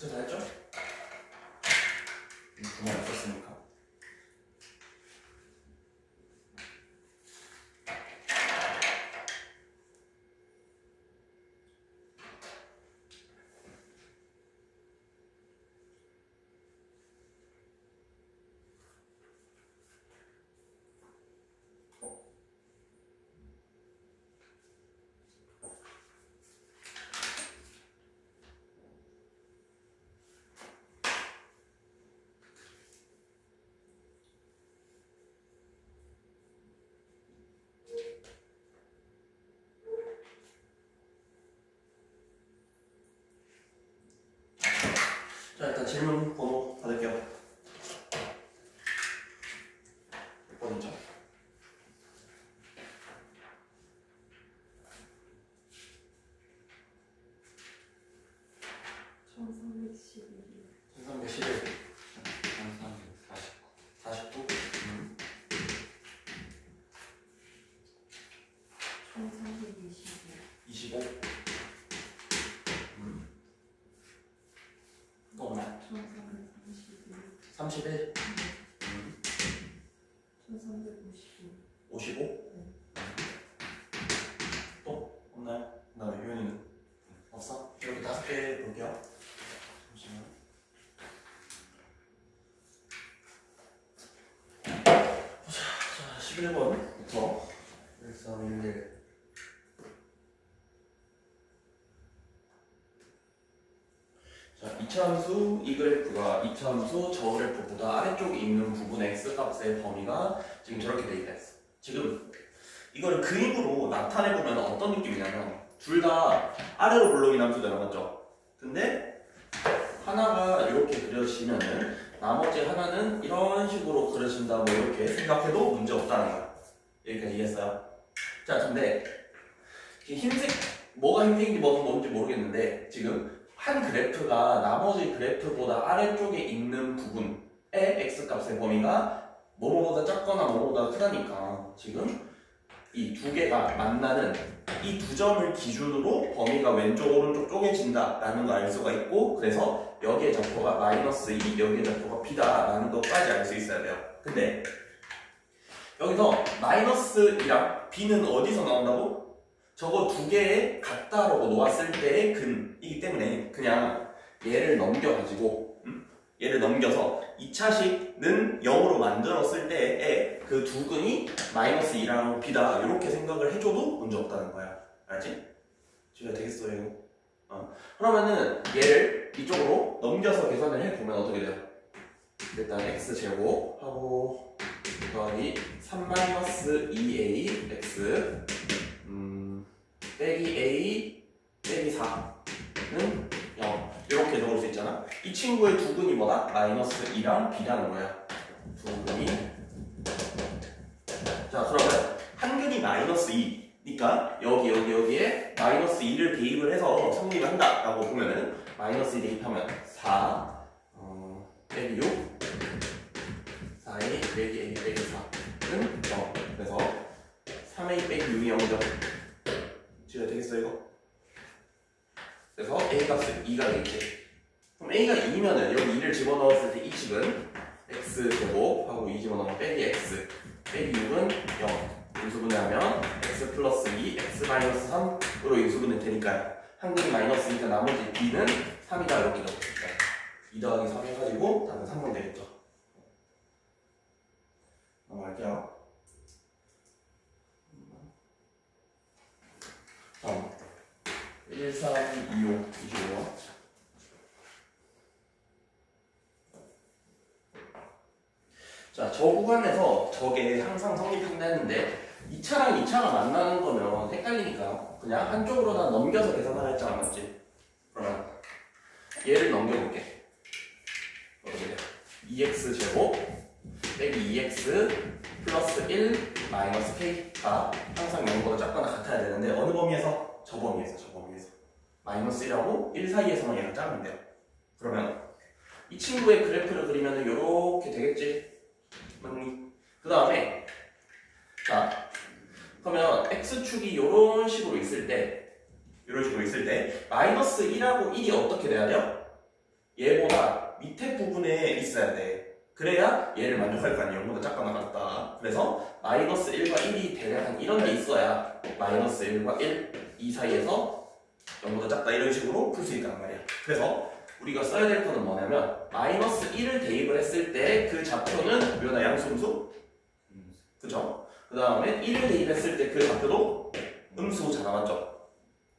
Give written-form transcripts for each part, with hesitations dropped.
그쵸, 다 했죠? 구멍 없었으니까. 자, 일단 질문 번호 받을게요. 몇 번이죠? 1311. 1311. 49. 1325. 25. 또 없나요? 1331. 31. 1355. 55. 네. 또 없나요? 그 다음에 유연이는? 없어? 이렇게 5개 볼게요. 잠시만. 자, 11번부터 1311. 자, 이차함수 이 그래프가 이차함수 저 그래프보다 아래쪽에 있는 부분의 x값의 범위가 지금 저렇게 돼 있다 했어. 지금 이거를 그림으로 나타내보면 어떤 느낌이냐면 둘 다 아래로 블록인 함수잖아, 맞죠? 근데 하나가 이렇게 그려지면은 나머지 하나는 이런 식으로 그려진다, 뭐 이렇게 생각해도 문제 없다는 거야. 여기까지 이해했어요? 자, 근데 흰색, 뭐가 흰색인지 뭔지 모르겠는데 지금 한 그래프가 나머지 그래프보다 아래쪽에 있는 부분의 x값의 범위가 뭐뭐보다 작거나 뭐뭐보다 크다니까 지금 이 두 개가 만나는 이 두 점을 기준으로 범위가 왼쪽 오른쪽 쪼개진다 라는 걸 알 수가 있고, 그래서 여기의 좌표가 -2, 여기의 좌표가 b다 라는 것까지 알 수 있어야 돼요. 근데 여기서 -2랑 b는 어디서 나온다고? 저거 두 개의 같다라고 놓았을 때의 근이기 때문에 그냥 얘를 넘겨가지고 얘를 넘겨서 2차식은 0으로 만들었을 때의 그 두 근이 -2랑 b다 이렇게 생각을 해줘도 문제 없다는 거야. 알지? 지금 되겠어요? 그러면은 얘를 이쪽으로 넘겨서 계산을 해보면 어떻게 돼요? 일단 x제곱 하고 더하기 3-2a x 빼기 a 빼기 4는 0 이렇게 적을 수 있잖아. 이 친구의 두 근이 뭐다? -2랑 b라는 거야. 두 근이. 자, 그러면 한 근이 -2니까 여기에 -2를 대입을 해서 성립을 한다 라고 보면은 -2 대입하면 4 빼기 6 4a 빼기 a 빼기 4는 0. 그래서 3a 빼기 6이 0이죠. 지금 되겠어 이거? 그래서 a 값은 2가 되겠지. 그럼 a가 2면은 여기 2를 집어넣었을 때 이 식은 x제곱하고 2 집어넣으면 빼기 x 빼기 6은 0. 인수분해하면 x 플러스 2, x 마이너스 3으로 인수분해 되니까요. 한 근이 마이너스니까 나머지 b는 3이다 이렇게 적을게요. 2 더하기 3 해가지고 답은 3번 되겠죠. 넘어갈게요. 다음 1, 3, 2, 5, 25. 자, 저 구간에서 저게 항상 성립한다는데 2차랑 2차가 만나는 거면 헷갈리니까 그냥 한쪽으로 다 넘겨서 계산을 했지 않았지? 그러면 얘를 넘겨볼게. 어떻게 돼? 2x 제곱 빼기 2x 플러스 1 마이너스 k가 항상 0보다 작거나 같아야 되는데 어느 범위에서? 저 범위에서. 마이너스 1하고 1 사이에서만 얘가 작으면 돼요. 그러면 이 친구의 그래프를 그리면 이렇게 되겠지? 맞니? 그 다음에 자, 그러면 x축이 이런 식으로 있을 때 -1하고 1이 어떻게 돼야 돼요? 얘보다 밑에 부분에 있어야 돼. 그래야 얘를 만족할 거 아니야. 0보다 작거나 같다. 그래서 마이너스 1과 1이 대략 한 이런 게 있어야 마이너스 1과 1, 2 사이에서 0보다 작다 이런 식으로 풀 수 있단 말이야. 그래서 우리가 써야 될 거는 뭐냐면 마이너스 1을 대입을 했을 때 그 좌표는 뭐나 양수음수? 그죠? 그 다음에 1을 대입했을 때 그 좌표도 음수잖아, 맞죠?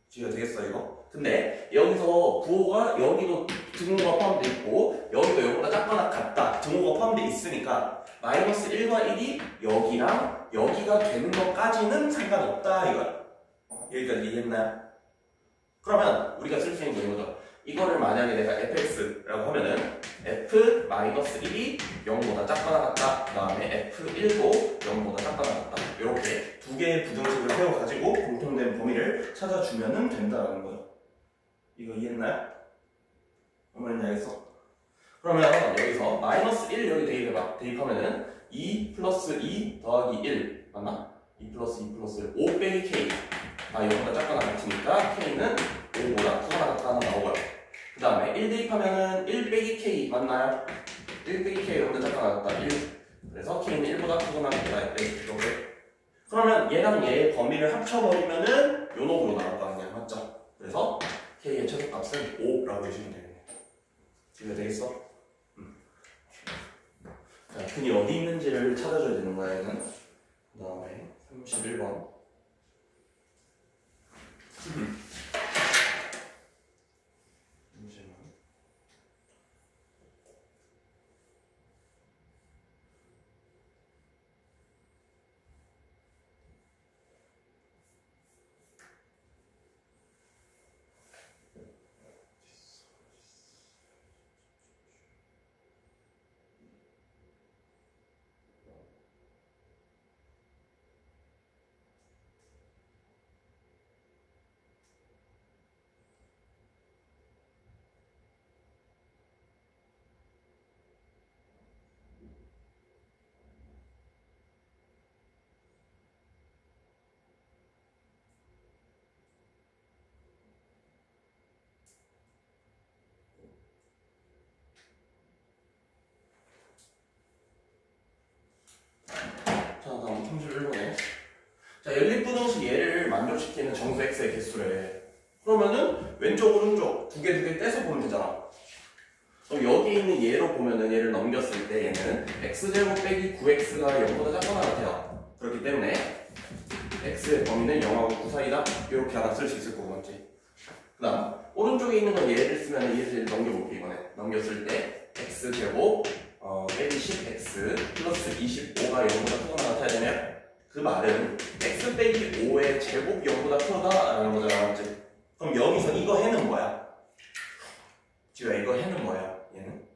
지가 되겠어 이거? 근데 여기서 부호가 여기도 등호가 포함되어 있고 여기도 0보다 작거나 같다 등호가 포함되어 있으니까 마이너스 1과 1이 여기랑 여기가 되는 것까지는 상관없다 이거야. 여기까지 이해했나요? 그러면 우리가 쓸 수 있는 게 이거죠. 이거를 만약에 내가 fx라고 하면은 f-1이 0보다 작거나 같다. 그 다음에 f1도 0보다 작거나 같다. 이렇게 두 개의 부등식을 세워가지고 공통된 범위를 찾아주면 된다는 거죠. 이거 이해했나요? 어머니 알겠어? 그러면 여기서 마이너스 1 여기 대입해봐. 대입하면은 2 플러스 2 더하기 1 맞나? 2 플러스 2 플러스 5 빼기 k. 0보다 작거나 같으니까 k는 5보다 크거나 같다는 나오고요. 그 다음에 1 대입하면은 1 빼기 k 맞나요? 1 빼기 k 0보다 작거나 같다 1. 그래서 k는 1보다 크거나 같다 이렇게. 그러면 얘랑 얘의 범위를 합쳐버리면은 요 놈으로 나올 거 아니야, 맞죠? 그래서 k의 최소값은 5라고 해주시면 되겠네요. 이해가 되겠어? 자, 근이 어디 있는지를 찾아줘야 되는 거야, 얘는. 그 다음에 31번. 자, 다음 31번에 자, 연립부등식 얘를 만족시키는 정수 x의 개수래. 그러면은 왼쪽 오른쪽 두 개 떼서 보면 되잖아. 그럼 여기 있는 얘로 보면은 얘를 넘겼을 때 얘는 x제곱 빼기 9x가 0보다 작거나 같아요. 그렇기 때문에 x의 범위는 0하고 9 사이다. 이렇게 하나 쓸 수 있을 거고 맞지? 그 다음 오른쪽에 있는 건 얘를 쓰면 얘를 넘겨볼게. 이번에 넘겼을 때 x제곱 빼기 10x 플러스 25가 0보다 크거나 같아야 되면 그 말은 x 빼기 5의 제곱 0보다 크다라는 거잖아, 맞지? 그럼 여기서 이거 해는 뭐야? 지우야, 이거 해는 뭐야? 얘는?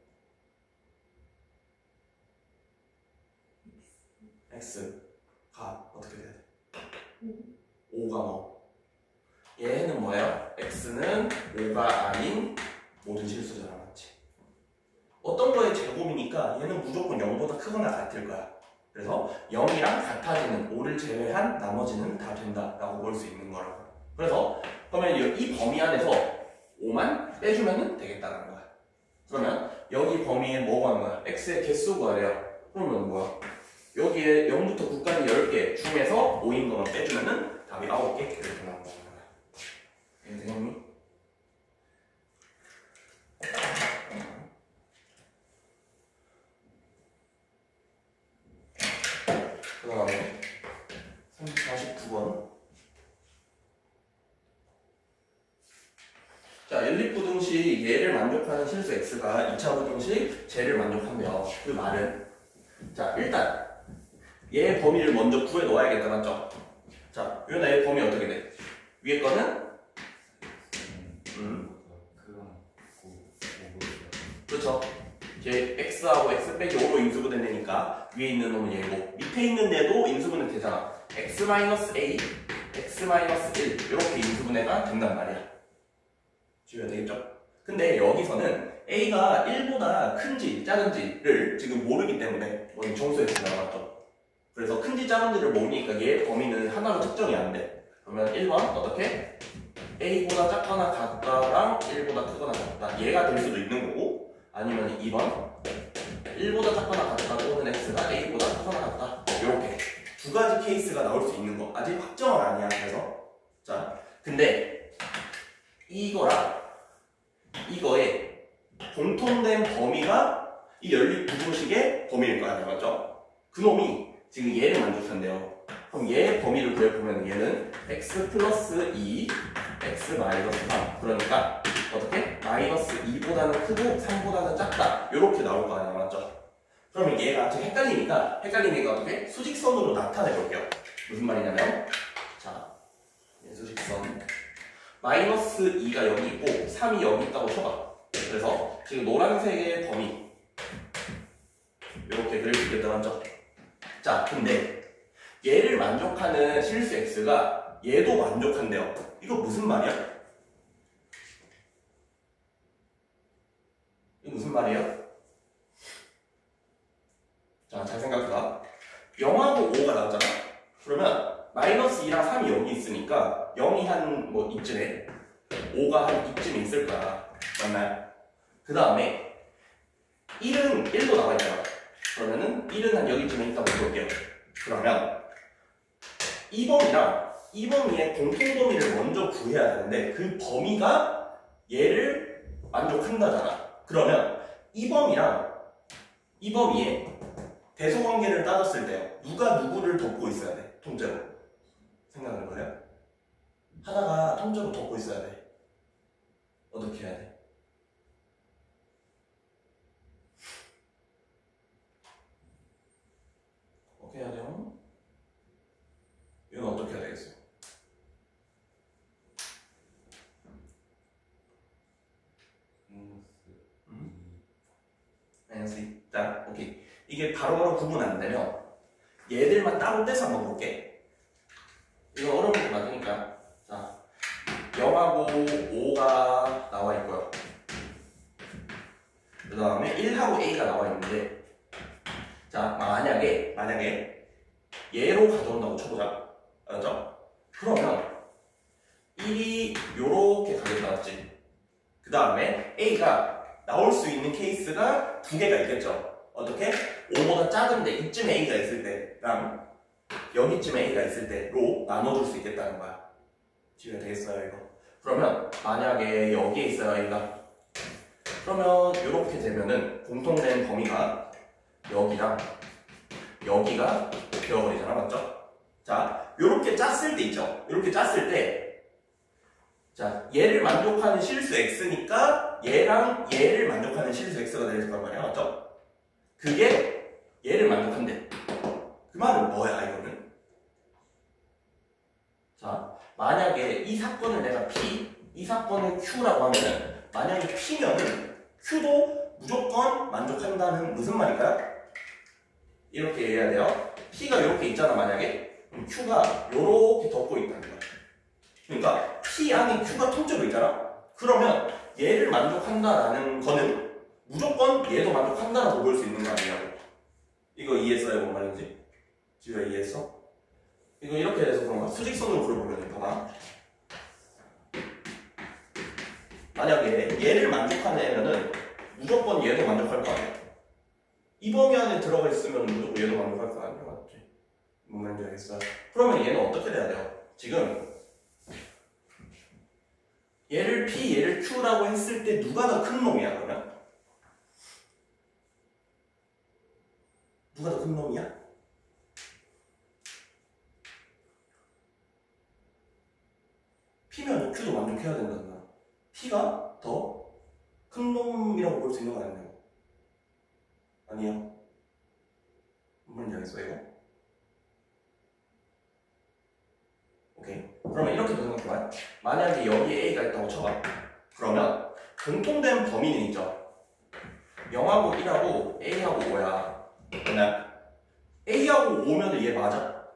x가 어떻게 돼야 돼? 5가 뭐? 얘는 뭐야? x는 5가 아닌 모든 실수잖아, 맞지? 어떤 거의 제곱이니까 얘는 무조건 0보다 크거나 같을 거야. 그래서 0이랑 같아지는 5를 제외한 나머지는 다 된다라고 볼 수 있는 거라고. 그래서 그러면 이 범위 안에서 5만 빼주면 되겠다는 거야. 그러면 여기 범위에 뭐 구하는 거야? x의 개수 구하래요. 그러면 뭐야? 여기에 0부터 9까지 10개 중에서 5인 것만 빼주면 답이 9개 이렇게 나온다는 거야. 되겠니? 그 다음에 49번. 자, 연립부등식 얘를 만족하는 실수 x가 2차 부등식 쟤를 만족한대요. 그 말은 자, 일단 얘의 범위를 먼저 구해 놓아야겠다, 맞죠? 자, 얘의 범위 어떻게 돼? 위에 거는 그렇죠. 제 x하고 x 빼기 5로 인수분해 되니까 위에 있는 놈은 얘고 밑에 있는 애도 인수분해 되잖아. x-a, x-1 이렇게 인수분해가 된단 말이야. 지워야 되겠죠? 근데 여기서는 a가 1보다 큰지 작은지를 지금 모르기 때문에 정수에서 나왔죠. 그래서 큰지 작은지를 모르니까 얘 범위는 하나로 특정이 안 돼. 그러면 1번 어떻게? a보다 작거나 같다랑 1보다 크거나 같다. 얘가 될 수도 있는 거고 아니면 2번 1보다 작거나 같다 또는 x가 a보다 크거나 같다. 이렇게 두 가지 케이스가 나올 수 있는 거. 아직 확정은 아니야. 그래서 자, 근데 이거랑 이거의 공통된 범위가 이 연립 부분식의 범위일 거 아니야, 맞죠? 그놈이 지금 얘를 만족한대요. 그럼 얘의 범위를 구해보면 얘는 x 플러스 2, x 마이너스 3. 그러니까 어떻게? 마이너스 2보다는 크고 3보다는 작다. 이렇게 나올 거 아니야, 맞죠? 그러면 얘가 지금 헷갈리니까 어떻게? 수직선으로 나타내 볼게요. 무슨 말이냐면 자, 수직선 마이너스 2가 여기 있고 3이 여기 있다고 쳐봐. 그래서 지금 노란색의 범위 이렇게 그릴 수 있겠다, 맞죠? 자, 근데 얘를 만족하는 실수 x가 얘도 만족한대요. 이거 무슨 말이야? 이거 무슨 말이에요? 자, 잘 생각해봐. 0하고 5가 나왔잖아. 그러면 마이너스 2랑 3이 여기 있으니까 0이 한 뭐 이쯤에 5가 한 이쯤에 있을 거야. 맞나요? 그 다음에 1은 1도 나와 있잖아. 그러면은 1은 한 여기쯤에 있다고 볼게요. 그러면 이 범위의 공통범위를 먼저 구해야 되는데 그 범위가 얘를 만족한다잖아. 그러면 이 범위랑 이 범위에 대소관계를 따졌을 때 누가 누구를 덮고 있어야 돼? 통째로. 생각하는 거예요? 하나가 통째로 덮고 있어야 돼. 어떻게 해야 돼? 어떻게 해야 돼요? 이건 어떻게 해야 되겠어요? 마이너스 2. 자, 오케이. 이게 바로바로 구분 안 되면 얘들만 따로 떼서 한번 볼게. 이거 어려운 거 맞으니까. 자, 0하고 5가 나와 있고요. 그 다음에 1하고 a가 나와 있는데, 자, 만약에 얘로 가져온다고 쳐보자. 알았죠? 그러면 1이 요렇게 가겠다, 맞지? 그 다음에 a가 나올 수 있는 케이스가 두 개가 있겠죠. 어떻게? 5보다 작은데 이쯤에 a가 있을 때랑 여기쯤에 a가 있을 때로 나눠줄 수 있겠다는 거야. 지금 되겠어요, 이거? 그러면 만약에 여기에 있어요, a가. 그러면 이렇게 되면은 공통된 범위가 여기랑 여기가 되어버리잖아, 맞죠? 자, 요렇게 짰을 때 있죠? 요렇게 짰을 때, 자, 얘를 만족하는 실수 x니까 얘랑 얘를 만족하는 실수 x가 될 거란 말이야, 맞죠? 그게 얘를 만족한대. 그 말은 뭐야, 이거는? 자, 만약에 이 사건을 내가 P, 이 사건을 Q라고 하면은, 만약에 P면은 Q도 무조건 만족한다는 무슨 말일까요? 이렇게 얘기해야 돼요. P가 이렇게 있잖아, 만약에. 그럼 Q가 이렇게 덮고 있다는 거야. 그러니까 P 안에 Q가 통째로 있잖아? 그러면 얘를 만족한다라는 거는 무조건 얘도 만족한다라고 볼 수 있는 거 아니냐고. 이거 이해했어요? 뭔 말인지? 지우야 이해했어? 이거 이렇게 해서 그런가? 수직선으로 그려보면 봐봐. 만약에 얘를 만족하는 애면은 무조건 얘도 만족할 거 아니야. 이 범위 안에 들어가 있으면 무조건 얘도 만족할 거 아니야, 맞지? 뭔 말인지 알겠어요? 그러면 얘는 어떻게 돼야 돼요? 지금 얘를 P, 얘를 Q라고 했을 때 누가 더 큰 놈이야, 그러면? 누가 더 큰 놈이야? P면 Q도 만족해야 된다잖아. P가 더 큰 놈이라고 볼 수 있는 거 아니에요? 아니요. 뭔 말인지 알겠어, 이거? 오케이. 그러면 이렇게 생각해봐요. 만약에 여기에 A가 있다고 쳐봐. 그러면 공통된 범위는 있죠. 0하고 1하고 A하고 5야. 그냥 A하고 5면은 얘 맞아?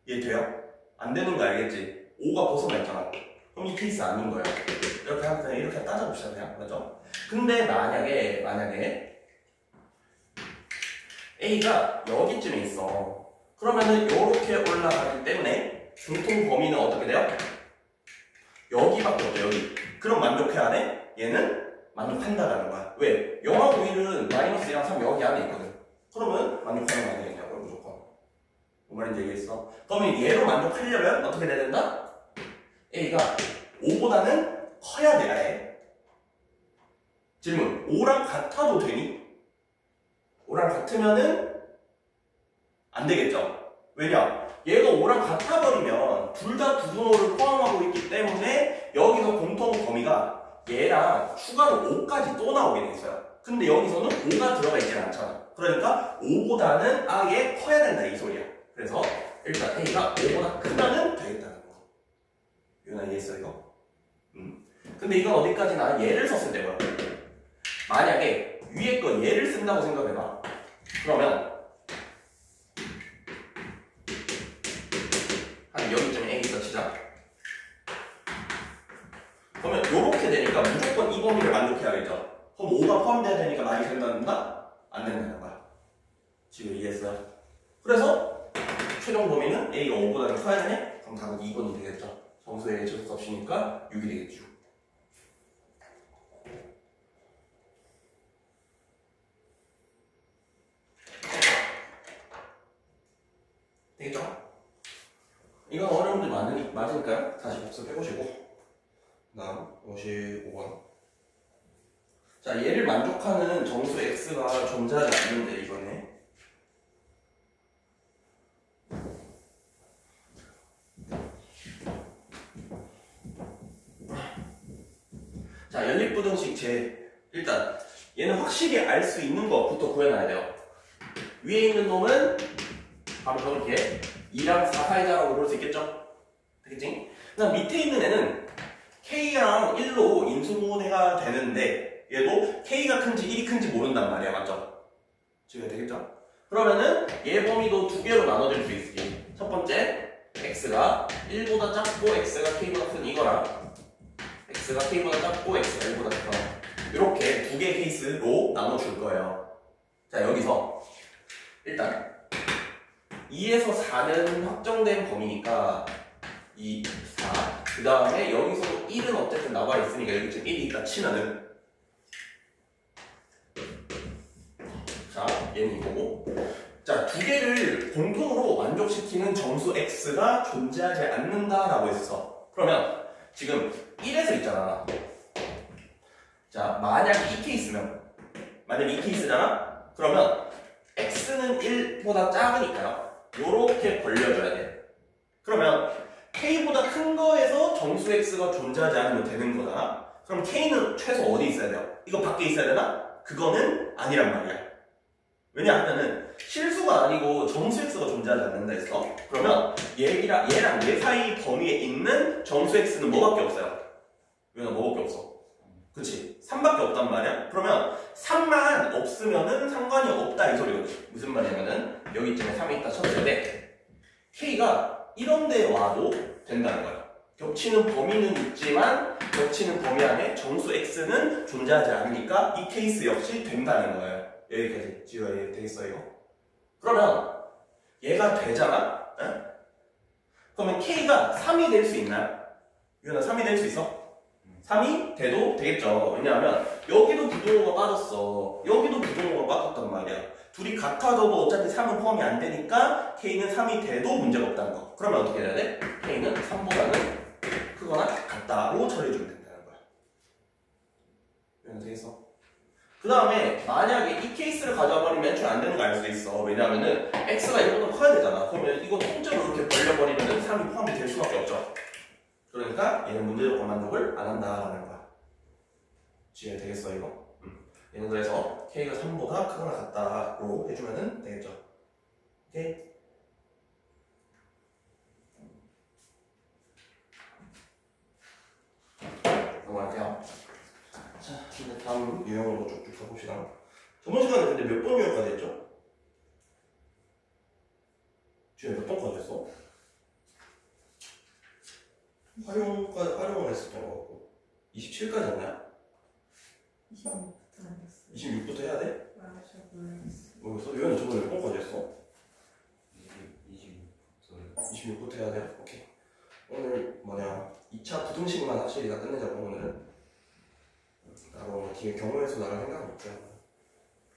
얘 돼요? 안 되는 거 알겠지? 5가 벗어나 있잖아. 그럼 이 케이스 아닌 거예요. 이렇게 하면 그냥 이렇게 따져봅시다, 그냥. 맞죠? 근데 만약에 A가 여기쯤에 있어. 그러면은 이렇게 올라가기 때문에 공통 범위는 어떻게 돼요? 여기밖에 없죠, 여기. 그럼 만족해야 돼? 얘는 만족한다라는 거야. 왜? 0하고 1은 마이너스 2랑 3 여기 안에 있거든. 그러면 만족하는 거 아니겠냐고 무조건. 뭔 말인지 얘기했어? 그러면 얘로 만족하려면 어떻게 돼야 된다? A가 5보다는 커야 돼야 해. 질문, 5랑 같아도 되니? 5랑 같으면은 안 되겠죠? 왜냐? 얘가 5랑 같아버리면 둘 다 부분호를 포함하고 있기 때문에 여기서 공통 범위가 얘랑 추가로 5까지 또 나오게 돼 있어요. 근데 여기서는 5가 들어가 있진 않잖아. 그러니까 5보다는 아예 커야 된다 이 소리야. 그래서 일단 A가 5보다 크면은 되겠다는 거. 유나 이해했어 이거? 근데 이건 어디까지나 얘를 썼을 때고요. 만약에 위에 거 얘를 쓴다고 생각해봐. 그러면 한 여기쯤에 A 있어 치자. 그러면 요렇게 되니까 무조건 이 범위를 만족해야겠죠. 그럼 5가 포함돼야 되니까 말이 된다는가? 안 된다는 거야. 지금 이해했어요? 그래서 최종 범위는 A가 5보다는 커야 되네? 그럼 답은 2번이 되겠죠. 정수의 제곱값이니까 6이 되겠죠. 되겠죠? 이건 어려운 문제 맞으니까요. 다시 복습해보시고 그 다음 55번. 자, 얘를 만족하는 정수 x가 존재하지 않는데 이거네. 자, 연립부등식 제 일단 얘는 확실히 알 수 있는 것부터 구해놔야 돼요. 위에 있는 놈은 바로 적을게. 2랑 4 사이다라고 볼 수 있겠죠? 되겠지? 그다음 밑에 있는 애는 K랑 1로 인수분해가 되는데 얘도 K가 큰지 1이 큰지 모른단 말이야. 맞죠? 지금 되겠죠? 그러면은 얘 범위도 두 개로 나눠질 수 있으니 첫 번째 X가 1보다 작고 X가 K보다 큰 이거랑 X가 K보다 작고 X가 1보다 크다. 이렇게 두 개의 케이스로 나눠줄 거예요. 자, 여기서 일단 2에서 4는 확정된 범위니까 2, 4. 그 다음에 여기서도 1은 어쨌든 나와 있으니까 여기 지금 1이 있다 치면은 자, 얘는 이거고. 자, 두 개를 공통으로 만족시키는 정수 x가 존재하지 않는다라고 했어. 그러면 지금 1에서 있잖아. 자, 만약 이 케이스잖아? 그러면 x는 1보다 작으니까요. 요렇게 벌려줘야 돼. 그러면 k보다 큰 거에서 정수 x가 존재하지 않으면 되는 거잖아. 그럼 k는 최소 어디 있어야 돼요? 이거 밖에 있어야 되나? 그거는 아니란 말이야. 왜냐하면은 실수가 아니고 정수 x가 존재하지 않는다 했어. 그러면 얘랑 얘 사이 범위에 있는 정수 x는 뭐밖에 없어요? 왜냐 뭐밖에 없어? 그치? 3밖에 없단 말이야? 그러면 3만 없으면은 상관이 없다 이 소리거든. 무슨 말이냐면은 여기쯤에 3이 있다 쳤을 때 k가 이런 데 와도 된다는 거야. 겹치는 범위는 있지만 겹치는 범위 안에 정수 x는 존재하지 않으니까 이 케이스 역시 된다는 거예요. 여기까지 지워야 되겠어 이거? 그러면 얘가 되잖아? 응? 그러면 k가 3이 될 수 있나요? 유연아 3이 될 수 있어? 3이 돼도 되겠죠. 왜냐하면 여기도 부등호가 빠졌어. 여기도 부등호가 빠졌단 말이야. 둘이 같아져도 어차피 3은 포함이 안 되니까 k는 3이 돼도 문제가 없다는 거. 그러면 어떻게 해야 돼? k는 3보다는 크거나 같다로 처리해주면 된다는 거야. 유연아 되겠어? 그 다음에 만약에 이 케이스를 가져와버리면 애초에 안 되는 거 알 수 있어. 왜냐하면은 x가 1보다 커야 되잖아. 그러면 이거 통째로 이렇게 벌려버리면 3이 포함이 될 수밖에 없죠. 그러니까 얘는 문제조건 만족을 안 한다라는 거야. 지금 되겠어 이거? 얘는 그래서 k가 3보다 크거나 같다로 해주면 되겠죠. 오케이? 넘어갈게요. 자, 이제 다음 유형으로 쭉쭉 가봅시다. 저번 시간에 근데 몇 번 유형까지 했죠? 지금 몇 번까지 했어? 활용을 했었던 것 같고 27까지 했나요? 26부터 안 했어요. 26부터 해야 돼? 아, 저 모르겠어요. 모르겠어? 유현이 저번에 몇 번까지 했어? 26부터 해야 돼? 오케이. 오늘 2차 부등식만 확실히 다 끝내자고 오늘은 따로 뒤에 경우에서 나갈 생각은 없고요.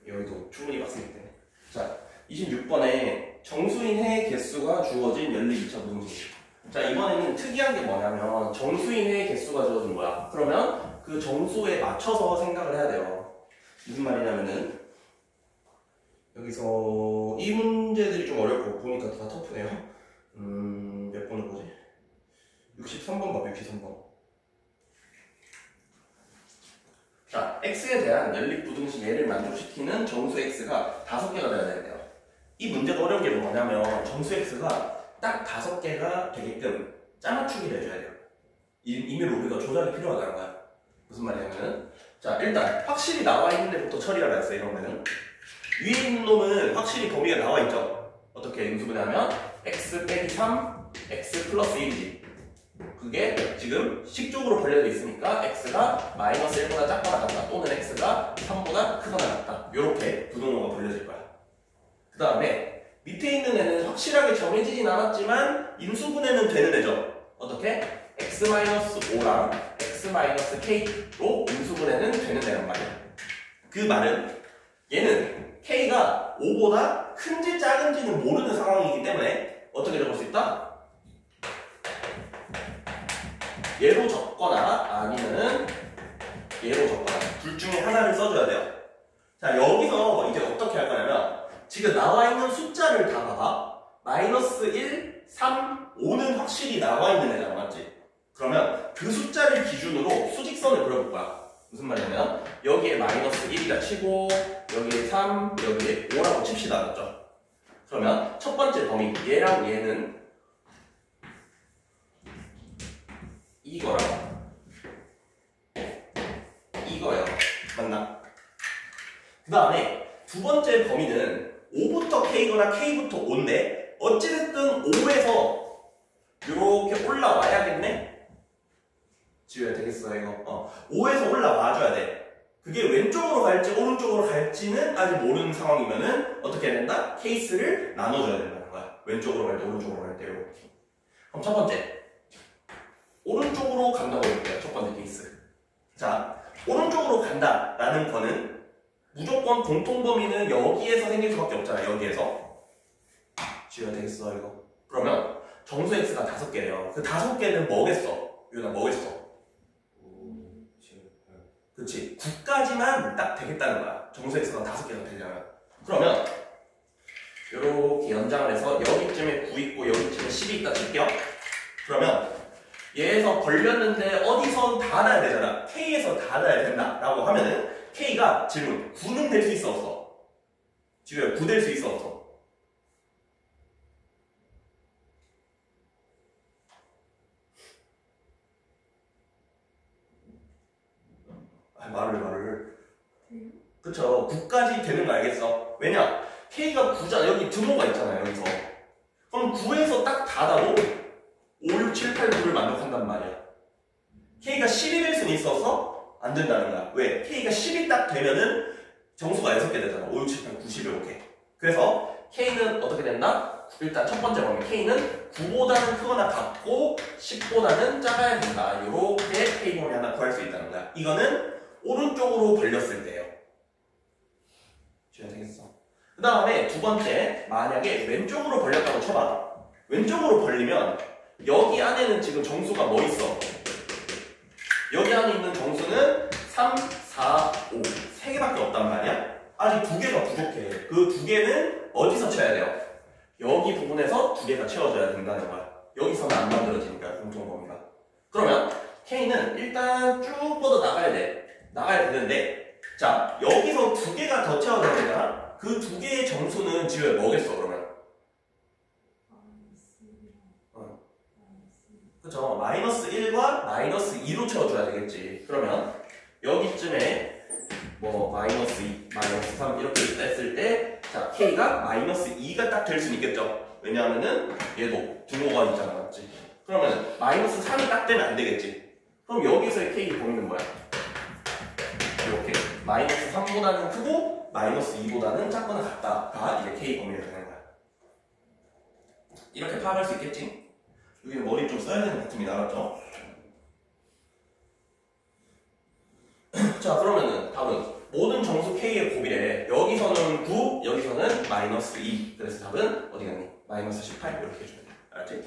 여기도 충분히 빡세기 때문에. 자, 26번에 정수인 해의 개수가 주어진 연립 2차 부등식. 자, 이번에는 특이한 게 뭐냐면 정수인 해의 개수가 주어진 거야. 그러면 그 정수에 맞춰서 생각을 해야 돼요. 무슨 말이냐면은 여기서 이 문제들이 좀 어렵고 보니까 다 터프네요. 몇 번을 보지? 63번 봐, 63번. 자, x에 대한 연립 부등식 얘를 만족시키는 정수 x가 5개가 되어야 되는데요. 이 문제가 어려운 게 뭐냐면 정수 x가 딱 5개가 되게끔 짜맞추기를 해줘야 돼요. 임의로 우리가 조작이 필요하다는 거야. 무슨 말이냐면 자, 일단 확실히 나와 있는 데부터 처리하라 했어. 이런 거는 위에 있는 놈은 확실히 범위가 나와 있죠. 어떻게 인수분해하면 x 빼기 3, x 플러스 1이지. 그게 지금 식쪽으로 벌려져 있으니까 x가 마이너스 1보다 작거나 같다 또는 x가 3보다 크거나 같다. 이렇게 부등호가 벌려질 거야. 그 다음에 밑에 있는 애는 확실하게 정해지진 않았지만 인수분해는 되는 애죠. 어떻게? x-5랑 x-k로 인수분해는 되는 애란 말이야. 그 말은 얘는 k가 5보다 큰지 작은지는 모르는 상황이기 때문에 어떻게 적을 수 있다? 얘로 적거나 아니면은 얘로 적거나 둘 중에 하나를 써줘야 돼요. 자, 여기서 이제 어떻게 할 거냐면 지금 나와 있는 숫자를 다 봐봐. 마이너스 1, 3, 5는 확실히 나와 있는 애잖아, 맞지? 그러면 그 숫자를 기준으로 수직선을 그려볼 거야. 무슨 말이냐면 여기에 마이너스 1이라 치고 여기에 3, 여기에 5라고 칩시다, 맞죠? 그러면 첫 번째 범위 얘랑 얘는 이거랑 이거예요. 맞나? 그 다음에 두 번째 범위는 5부터 k거나 k부터 5인데 어찌됐든 5에서 이렇게 올라와야겠네? 지워야 되겠어 이거. 5에서 올라와줘야 돼. 그게 왼쪽으로 갈지 오른쪽으로 갈지는 아직 모르는 상황이면은 어떻게 해야 된다? 케이스를 나눠줘야 된다는 거야. 왼쪽으로 갈 때 오른쪽으로 갈 때 이렇게. 그럼 첫 번째 오른쪽으로 간다고 해볼게요. 첫 번째 케이스. 자, 오른쪽으로 간다라는 거는 무조건 공통범위는 여기에서 생길 수밖에 없잖아요. 여기에서. 지워야 되겠어 이거. 그러면 정수 x가 5개래요. 그 5개는 뭐겠어? 유나 뭐겠어? 그렇지. 9까지만 딱 되겠다는 거야. 정수 x가 5개가 되려면. 그러면 이렇게 연장을 해서 여기쯤에 9 있고 여기쯤에 10이 있다 칠게요. 그러면 얘에서 걸렸는데 어디선 닫아야 되잖아. K에서 닫아야 된다 라고 하면은 K가 질문 9는 될 수 있어 없어? 지금 9 될 수 있어 없어? 말을 그쵸. 9까지 되는 거 알겠어? 왜냐? K가 9잖아. 여기 등호가 있잖아요. 여기서 그럼 9에서 딱 닫아도 5, 6, 7, 8, 9를 만족한단 말이야. K가 10이 될 수는 있어서 안 된다는 거야. 왜? K가 10이 딱 되면은 정수가 6개 되잖아. 5, 6, 7, 8, 9, 10 이렇게. 그래서 K는 어떻게 된다? 일단 첫 번째 범위 K는 9보다는 크거나 같고 10보다는 작아야 된다. 이렇게 K 범위 하나 구할 수 있다는 거야. 이거는 오른쪽으로 벌렸을 때예요. 지워야 되겠어. 그 다음에 두 번째, 만약에 왼쪽으로 벌렸다고 쳐봐. 왼쪽으로 벌리면 여기 안에는 지금 정수가 뭐 있어? 여기 안에 있는 정수는 3, 4, 5 3개밖에 없단 말이야? 아직 2개가 부족해. 그 2개는 어디서 채워야 돼요? 여기 부분에서 2개가 채워져야 된다는 거야. 여기서는 안 만들어지니까 공통범위가. 그러면 K는 일단 쭉 뻗어 나가야 돼. 나가야 되는데 자, 여기서 2개가 더 채워져야 되잖아? 그 2개의 정수는 지금 뭐겠어 그러면? 그쵸. 마이너스 1과 마이너스 2로 채워줘야 되겠지. 그러면 여기쯤에 뭐 마이너스 2, 마이너스 3 이렇게 있다 했을 때 자, K가 마이너스 2가 딱 될 수는 있겠죠. 왜냐하면은 얘도 등호가 있잖아. 맞지? 그러면 마이너스 3이 딱 되면 안 되겠지. 그럼 여기서의 K 범위는 뭐야? 이렇게 마이너스 3보다는 크고 마이너스 2보다는 작거나 같다가 이제 K 범위가 되는 거야. 이렇게 파악할 수 있겠지? 여기는 머리 좀 써야 되는 부분이 나왔죠? 첫 자, 그러면은 답은 모든 정수 K의 곱이래. 여기서는 9, 여기서는 마이너스 2. 그래서 답은 어디 갔니? 마이너스 18 이렇게 해주면 돼. 알았지?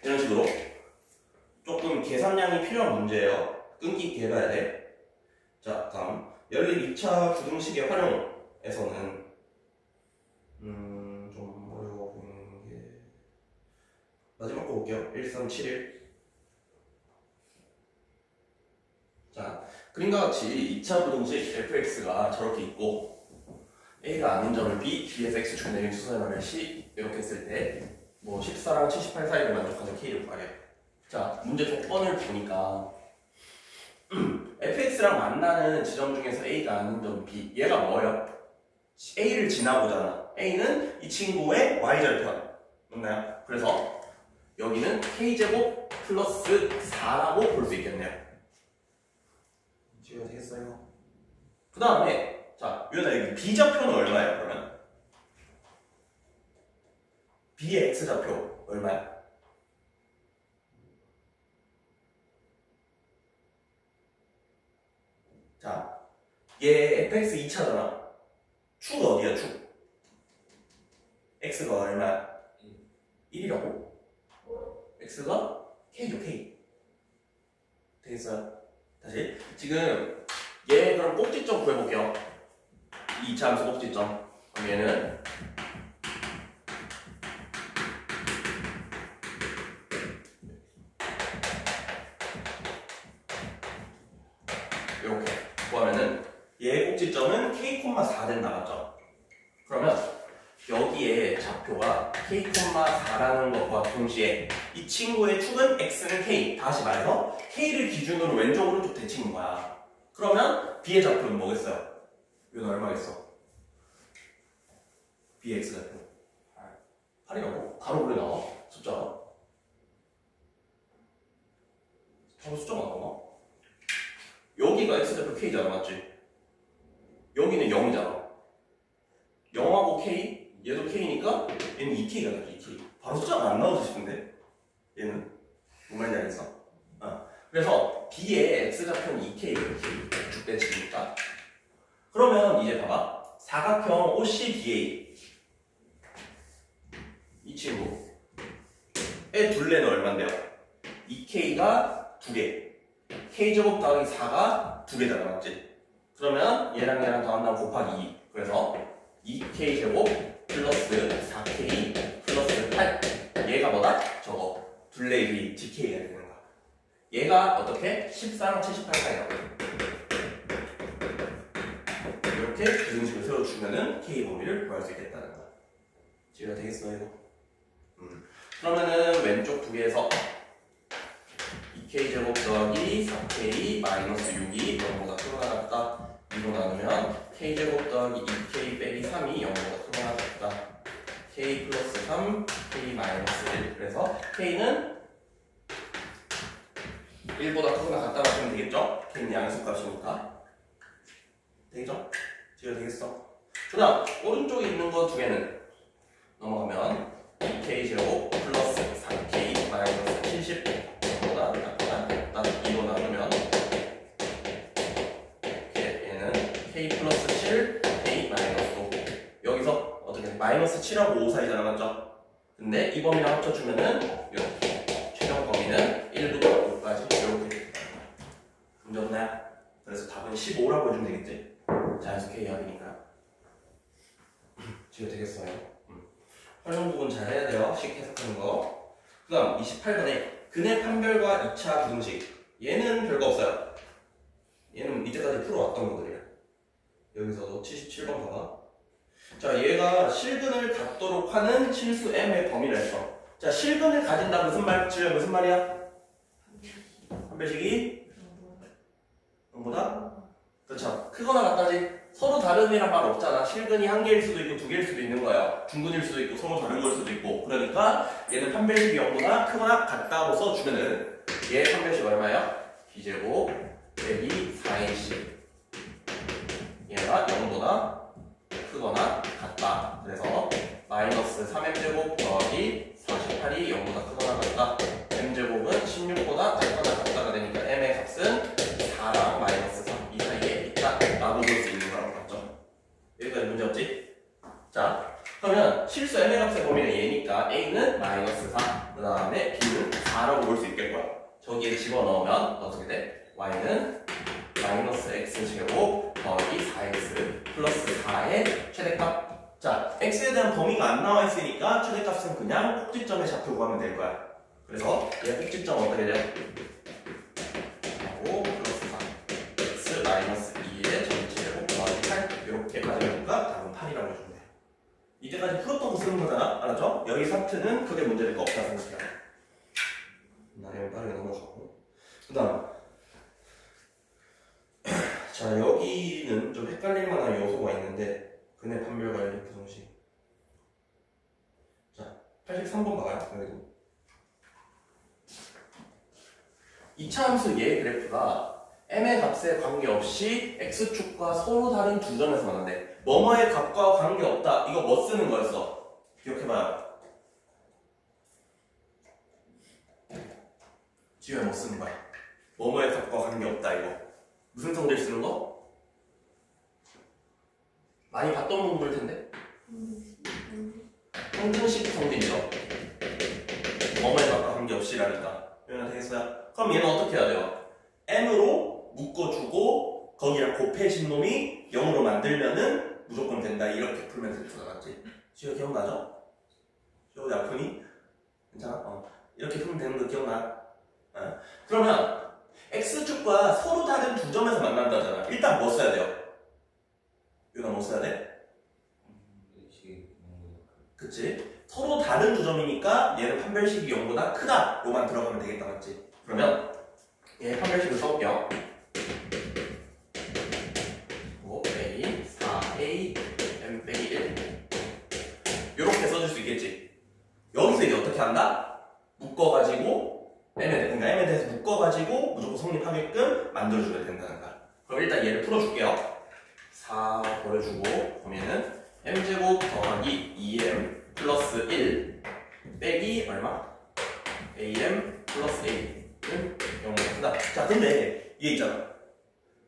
이런 식으로 조금 계산량이 필요한 문제예요. 끈기 있게 해봐야 돼. 자, 다음 연립 2차 부등식의 활용에서는 좀 어려워 보이는 게 마지막 거 볼게요. 1371. 자, 그림과 같이 2차 부등식 fx가 저렇게 있고 a가 아닌 점을 b, b에서 x 중 내린 수선을 c 이렇게 했을 때 뭐 14랑 78 사이를 만족하는 k를 구하래. 자, 문제 조건을 보니까 fx랑 만나는 지점 중에서 a가 아닌 점 b, 얘가 뭐예요? a를 지나보잖아. a는 이 친구의 y절편 맞나요? 그래서 여기는 k제곱 플러스 4라고 볼 수 있겠네요. 이해가 되겠어요? 그 다음에 자, 유연아 여기 b좌표는 얼마예요 그러면? b의 x좌표 얼마야? 자, 얘 fx 2차잖아. 축 어디야 축? x가 얼마야? 1이라고? x가 k죠 k. 되겠어요? 다시 지금 얘 그럼 꼭지점 구해볼게요. 2차 함수 꼭지점. 그럼 얘는 이렇게 구하면은 얘 꼭지점은 k,4 된다 맞죠? 그러면 여기에 좌표가 k,4라는 것과 동시에 이 친구의 축은 x는 k. 다시 말해서 k를 기준으로 왼쪽 오른쪽 대칭인 거야. 그러면 b의 좌표는 뭐겠어요? 이건 얼마겠어? b의 x좌표 8이라고? 바로 그래 나와? 숫자가? 바로 숫자가 나와? 여기가 x좌표 k잖아 맞지? 여기는 0이잖아. 0하고 k, 얘도 k니까 얘는 2k가 되죠. 2k. 바로 숫자가 안 나오지 싶은데 얘는 뭔 말인지 알겠어? 그래서 b의 x좌표는 2k 이렇게 쭉대치니까 그러면 이제 봐봐. 사각형 OCBA 이 친구의 둘레는 얼만데요? 2k가 2개, k제곱 더하기 4가 2개잖아 맞지? 그러면 얘랑 얘랑 더한다면 곱하기 2. 그래서 2k제곱 플러스 4k 플러스 8. 얘가 뭐다? 저거 둘레의 길이 dk가 되는 거야. 얘가 어떻게? 14랑 78 사이라고. 이렇게 부등식을 세워주면은 k 범위를 구할 수 있겠다는 거야. 이해가 되겠어요? 그러면은 왼쪽 두 개에서 2k제곱 더하기 4k 마이너스 6이 0보다 크거나 같다. 2로 나누면 k제곱 더하기 2k 빼기 3이 0보다 크거나 같다. k 플러스 3, k 마이너스 1. 그래서 k는 1보다 크거나 같다고 하시면 되겠죠? k는 양수값이니까. 되겠죠? 이해가 되겠어? 그 다음 오른쪽에 있는 거 두 개는 넘어가면 2k제곱 플러스 4k 마이너스 70 보다 작거나 같다. 2로 나누면 얘는 k 플러스 7, k 마이너스 5. 여기서 어떻게 마이너스 7하고 5 사이잖아 맞죠? 근데 이 범위랑 합쳐주면은 이렇게 최종 범위는 1부터 5까지 이렇게 문제 없나요? 그래서 답은 15라고 해주면 되겠지? 자연수 k 합이니까. 이해가 되겠어요? 활용 부분 잘 해야 돼요. 식 해석하는 거. 그 다음 28번에 근의 판별과 2차 부등식. 얘는 별거 없어요. 얘는 이때까지 풀어왔던 거들이야. 여기서도 77번 봐봐. 자, 얘가 실근을 갖도록 하는 실수 m의 범위를 했어. 자, 실근을 가진다 무슨 말이야? 판별식이 0보다? 그렇죠. 크거나 같다지. 서로 다른이란 말 없잖아. 실근이 한 개일 수도 있고 두 개일 수도 있는 거예요. 중근일 수도 있고 서로 다른 걸 수도 있고. 그러니까 얘는 판별식이 0보다 크거나 같다고 써주면은 얘 판별식 얼마예요? b제곱 빼기 4ac. 얘가 0보다 크거나 같다. 그래서 마이너스 3m제곱 더하기 48이 0보다 크거나 같다. m제곱은 16보다 작거나 같다가 되니까 m의 값은 4랑 마이너스 3. 실수 m의 값의 범위가 얘니까 a는 마이너스 4, 그 다음에 b는 4라고 볼 수 있겠고요. 저기에 집어넣으면 어떻게 돼? y는 마이너스 x제곱 더하기 4x 플러스 4의 최대값. 자, x에 대한 범위가 안 나와 있으니까 최대값은 그냥 꼭지점의 좌표 구하면 될 거야. 그래서 얘 꼭지점 어떻게 돼? 5 플러스 4 x 마이너스 2의 전체제곱 더하기 8 이렇게 가져가니까 답은 8이라고 해주면 돼. 이때까지 풀었던 거 쓰는 거잖아. 알았죠? 여기 사트는 크게 문제될 거 없다 생각해요. 나중에 빠르게 넘어가고. 그 다음 자, 여기는 좀 헷갈릴 만한 요소가 있는데 근해 판별 관리 구성식. 자, 83번 봐요. 여기도 2차 함수 얘 그래프가 m의 값에 관계없이 x축과 서로 다른 두 점에서 만난대. 뭐뭐의 값과 관계없다. 이거 뭐 쓰는 거였어? 기억해봐요. 지우야 뭐 쓰는 거야? 뭐뭐의 값과 관계없다 이거. 무슨 성질 쓰는 거? 많이 봤던 부분일 텐데. 평등식 성질이죠. 뭐뭐의 값과 관계없이라니까. 이러면 되겠어요? 그럼 얘는 어떻게 해야 돼요? m으로 묶어주고 거기랑 곱해진 놈이 0으로 만들면은 무조건 된다. 이렇게 풀면 될 줄 알았지? 지금 기억나죠? 지금 아프니? 괜찮아? 이렇게 풀면 되는 거 기억나? 그러면 x축과 서로 다른 두 점에서 만난다잖아. 일단 뭐 써야 돼요? 유나 뭐 써야 돼? 그치? 서로 다른 두 점이니까 얘는 판별식이 0보다 크다 로만 들어가면 되겠다. 맞지? 그러면 얘 판별식을 써볼게요. 5a 4a m 빼기 1 요렇게 써줄 수 있겠지? 여기서 이제 어떻게 한다? 묶어가지고 m에 대해서 묶어가지고 무조건 성립하게끔 만들어주면 된다는 거야. 그럼 일단 얘를 풀어줄게요. 4 버려주고 보면은 m제곱 더하기 2m 플러스 1 빼기 얼마? am 플러스 a는 0보다 크다. 자, 근데 얘 있잖아.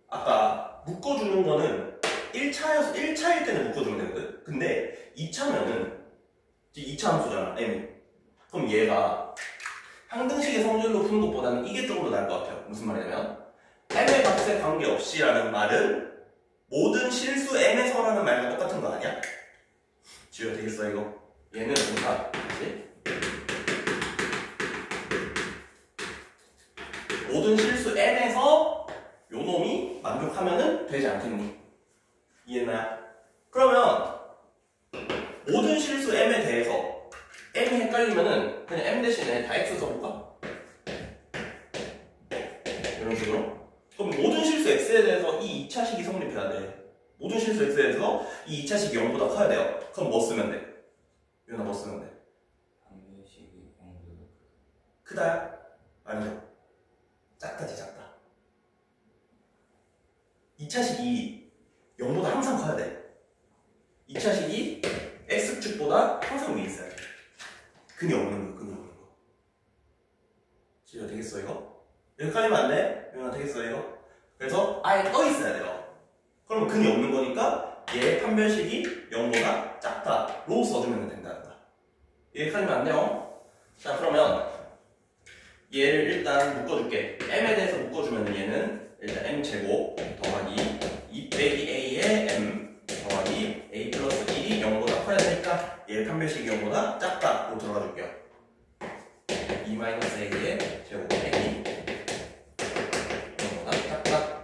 아까 묶어주는 거는 1차일 때는 묶어주면 되거든. 근데 2차면은 2차 함수잖아, m이. 그럼 얘가 항등식의 성질로 푸는 것보다는 이게 조금 더 나을 것 같아요. 무슨 말이냐면 m의 값에 관계없이라는 말은 모든 실수 m에서라는 말과 똑같은 거 아니야? 지워야 되겠어 이거? 얘는 뭔가 그치? 모든 실수 m에서 요 놈이 만족하면은 되지 않겠니? 이해했나요? 그러면 모든 실수 m에 대해서 m이 헷갈리면은 그냥 m 대신에 다 x 써볼까? 이런 식으로. 그럼 모든 실수 x에 대해서 이 2차식이 성립해야 돼. 모든 실수 x에 대해서 이 2차식이 0보다 커야 돼요. 그럼 뭐 쓰면 돼? 유나 뭐 쓰면 돼? 판별식이 0보다 크다? 아니죠. 작다지 작다. 2차식이 0보다 항상 커야 돼. 2차식이 x축보다 항상 위에 있어야 돼. 근이 없는 거, 근이 없는 거. 지금 되겠어 이거? 여기 깔리면 안 돼? 이거 되겠어 이거? 그래서 아예 떠 있어야 돼요. 그러면 근이 없는 거니까 얘 판별식이 0보다 작다로 써주면 된다는 거야. 얘 깔리면 안 돼요. 자, 그러면 얘를 일단 묶어줄게. m에 대해서 묶어주면 얘는 일단 m제곱 더하기 2 빼기 a의 m 더하기 a 플러스 1이 0보다 커야 되니까 얘 판별식이 0보다 작다로 들어가 줄게요. 2 마이너스 a의 제곱 빼기 0보다 작다.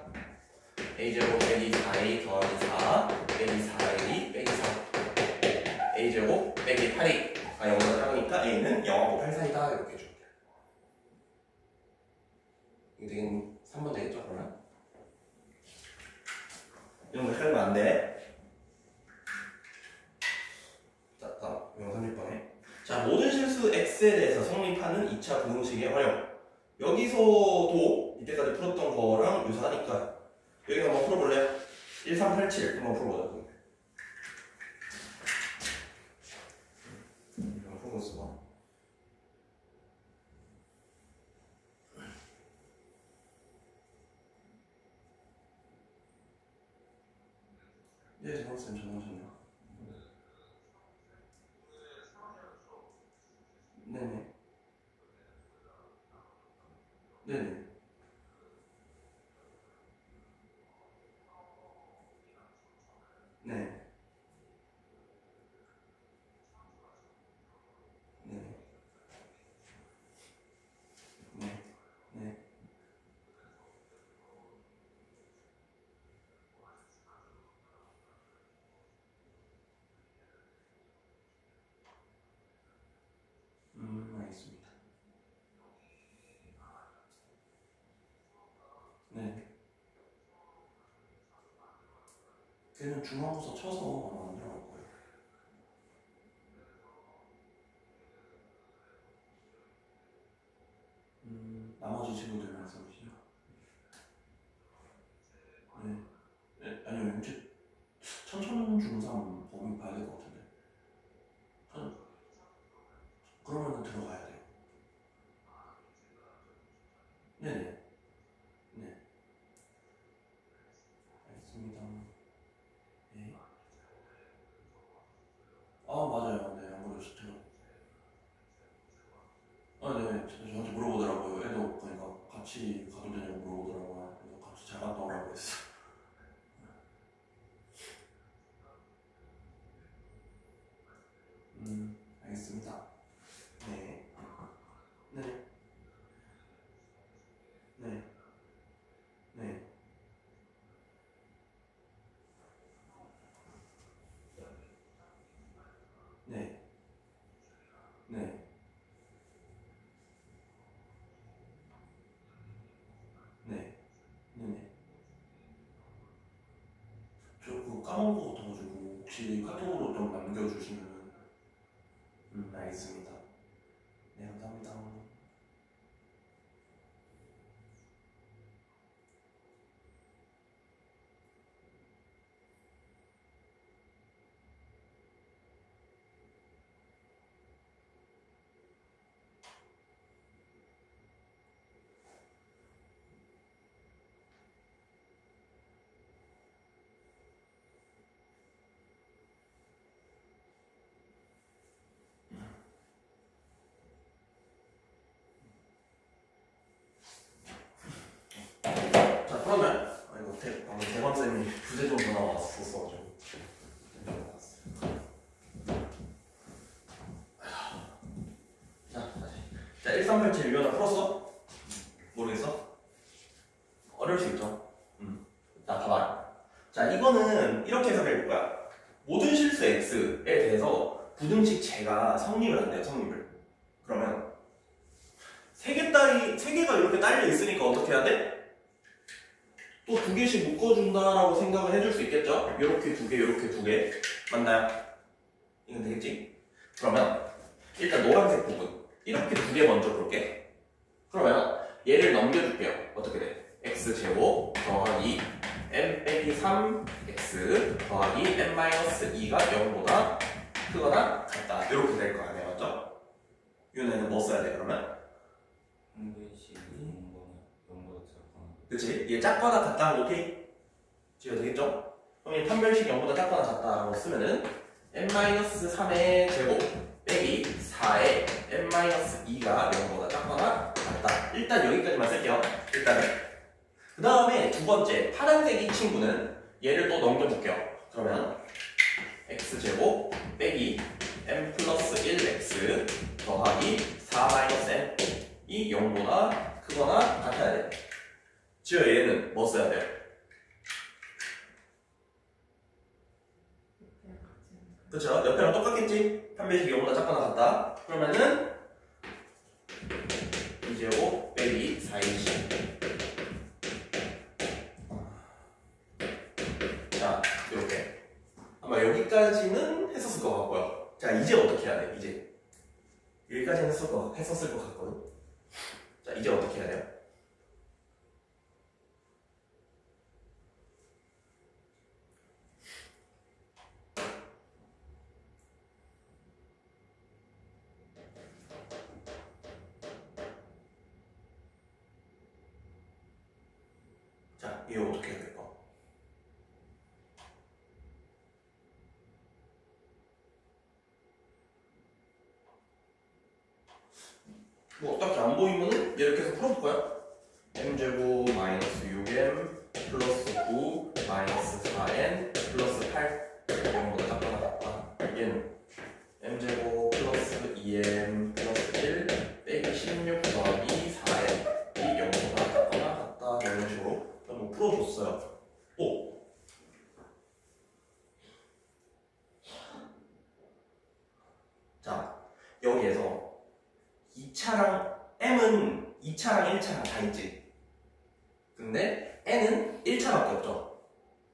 a제곱 빼기 4a 더하기 4 빼기 4a 빼기 4 a제곱 빼기 8a가 0보다 작으니까 a는 0하고 8 사이다. 이렇게 해줄게요. 이거 되게 3번 되겠죠 그러면? 이런 거 헷갈리면 안 돼. 자, 다음 영상 1번에 자, 모든 실수 x에 대해서 성립하는 2차 구동식의 활용. 여기서도 이때까지 풀었던 거랑 유사하니까 여기 한번 풀어볼래요? 1387 한번 풀어보자. 한번 풀어보자. 예, 정원쌤 전화하셨나? 네. 네. 네. 네. 알겠습니다. 네. 걔는 중앙부서 쳐서 아마 안 들어갈 거예요. 나머지 친구들 말씀이시죠? 네. 네. 아니요, 왠지 천천 중상 범위 봐야 될 것 같은데. 그러면은 들어가야 돼요. 네네. 네. 알겠습니다. 네. 아, 맞아요. 네, 아무래도 제가. 아, 네. 저한테 물어보더라고요. 애도 그러니까 같이 가도 되냐고 물어보더라고요. 그래서 같이 잘 갔다 오라고 했어. 알겠습니다. 네. 네. 네. 네. 네. 네. 네. 네네. 저 그거 까먹은 것 같아가지고 혹시 카톡으로 좀 남겨주시면은 알겠습니다. 네, 감사합니다. 자, 그러면 이거 방금 대박쌤이 부재 좀 전화 왔었어가지고 자, 다시. 자, 1387 유연아 풀었어? 모르겠어? 어려울 수 있죠? 자, 봐봐. 자, 이거는 이렇게 해석해 볼 거야. 모든 실수 x에 대해서 부등식 제가 성립을 한대요, 성립을. 그러면 세 개가 이렇게 딸려 있으니까 어떻게 해야 돼? 또 두 개씩 묶어준다라고 생각을 해줄 수 있겠죠? 요렇게 두 개, 요렇게 두 개. 맞나요? 이건 되겠지? 그러면 일단 노란색 부분 이렇게 두 개 먼저 볼게. 그러면 얘를 넘겨줄게요. 어떻게 돼? x제곱 더하기 m 빼기 3x 더하기 m-2가 0보다 크거나 같다. 이렇게 될 거 아니에요, 맞죠? 이거는 뭐 써야 돼, 그러면? 한글식이 0보다 작거나. 그치? 얘 작거나 같다는 거 오케이? 지금 되겠죠? 그럼 얘 판별식 0보다 작거나 같다라고 쓰면은 m-3의 제곱 빼기 4의 m-2가 0보다 작거나 같다. 일단 여기까지만 쓸게요. 일단은. 그 다음에 두 번째 파란색 이 친구는 얘를 또 넘겨줄게요. 그러면 x제곱 빼기 m 플러스 1x 더하기 4-m 이 0보다 크거나 같아야 돼. 지금 얘는 뭐 써야 돼요? 그쵸? 옆에랑 똑같겠지? 판별식이 0보다 작거나 같다. 그러면은 2제곱 빼기 420. 자, 이렇게. 아마 여기까지는 했었을 것 같고요. 자, 이제 어떻게 해야 돼? 이제. 여기까지는 했었을 것 같거든. 자, 이제 어떻게 해야 돼요? 자, 이거 어떻게 해야 될까? 뭐 딱히 안 보이면은 이렇게 해서 풀어볼 거야. m제곱 마이너스 6m 플러스 9 마이너스 4n 플러스 8 다 있지. 근데 n은 1차밖에 없죠.